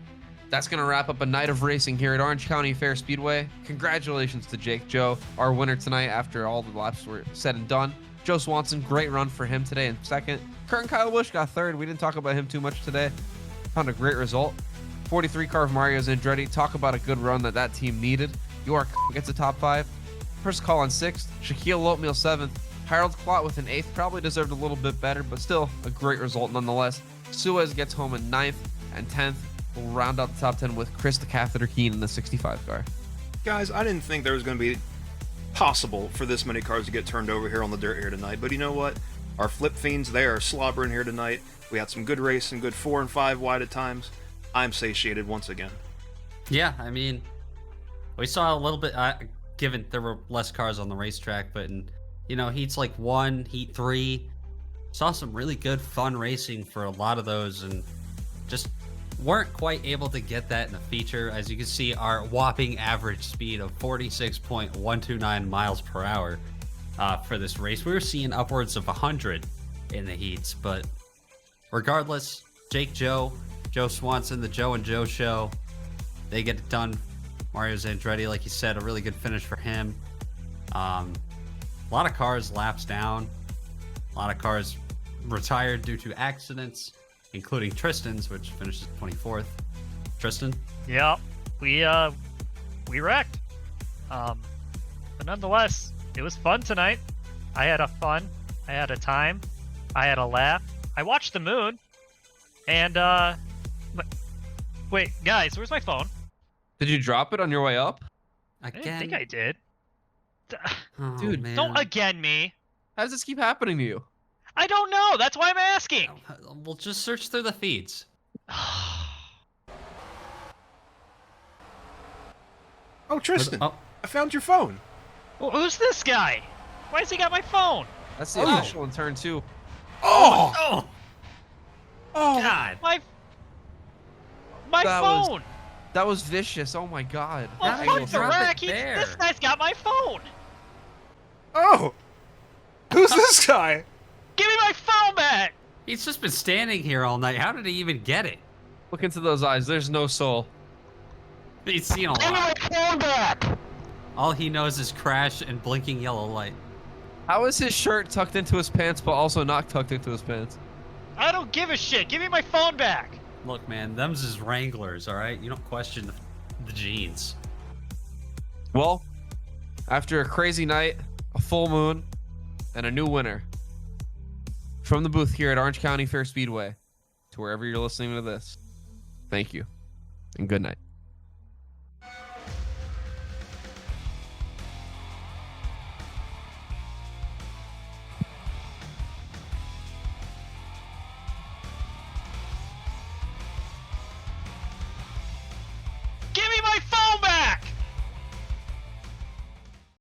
that's going to wrap up a night of racing here at Orange County Fair Speedway. Congratulations to Jake Joe, our winner tonight after all the laps were said and done. Joe Swanson, great run for him today in second. Kurt and Kyle Busch got third. We didn't talk about him too much today. Found a great result. 43 car of Mario Andretti. Talk about a good run that team needed. York gets a top 5. First call on 6th. Shaquille Oatmeal 7th. Harold Clot with an 8th. Probably deserved a little bit better, but still a great result nonetheless. Suez gets home in 9th and 10th. We'll round out the top 10 with Chris the Catheter Keen in the 65 car. Guys, I didn't think there was going to be possible for this many cars to get turned over here on the dirt here tonight, but you know what? Our flip fiends, they are slobbering here tonight. We had some good racing, good 4 and 5 wide at times. I'm satiated once again. Yeah, I mean, we saw a little bit, given there were less cars on the racetrack, but in, heats like 1, heat 3, saw some really good fun racing for a lot of those, and just weren't quite able to get that in the feature. As you can see, our whopping average speed of 46.129 miles per hour for this race. We were seeing upwards of 100 in the heats, but regardless, Jake Joe Swanson, the Joe and Joe show, they get it done. Mario Andretti, like you said, a really good finish for him. A lot of cars laps down. A lot of cars retired due to accidents, including Tristan's, which finishes 24th. Tristan? Yeah, we wrecked. nonetheless, it was fun tonight. I had a time, I had a laugh. I watched the moon, and wait, guys, where's my phone? Did you drop it on your way up? I didn't think I did. Oh, Dude, man. Don't again me. How does this keep happening to you? I don't know. That's why I'm asking. We'll just search through the feeds. Oh, Tristan, Oh. I found your phone. Well, who's this guy? Why has he got my phone? That's the official in turn 2. Oh! Oh! Oh! God! My That phone. That was vicious. Oh my god. Well, How do fuck you the drop it rack. there? This guy's got my phone. Oh! Who's this guy? Give me my phone back. He's just been standing here all night. How did he even get it? Look into those eyes. There's no soul. He's seen a Give me my lot. phone back. All he knows is crash and blinking yellow light. How is his shirt tucked into his pants, but also not tucked into his pants? I don't give a shit. Give me my phone back. Look, man, them's his Wranglers, all right? You don't question the jeans. Well, after a crazy night, a full moon, and a new winner, from the booth here at Orange County Fair Speedway to wherever you're listening to this, thank you and good night.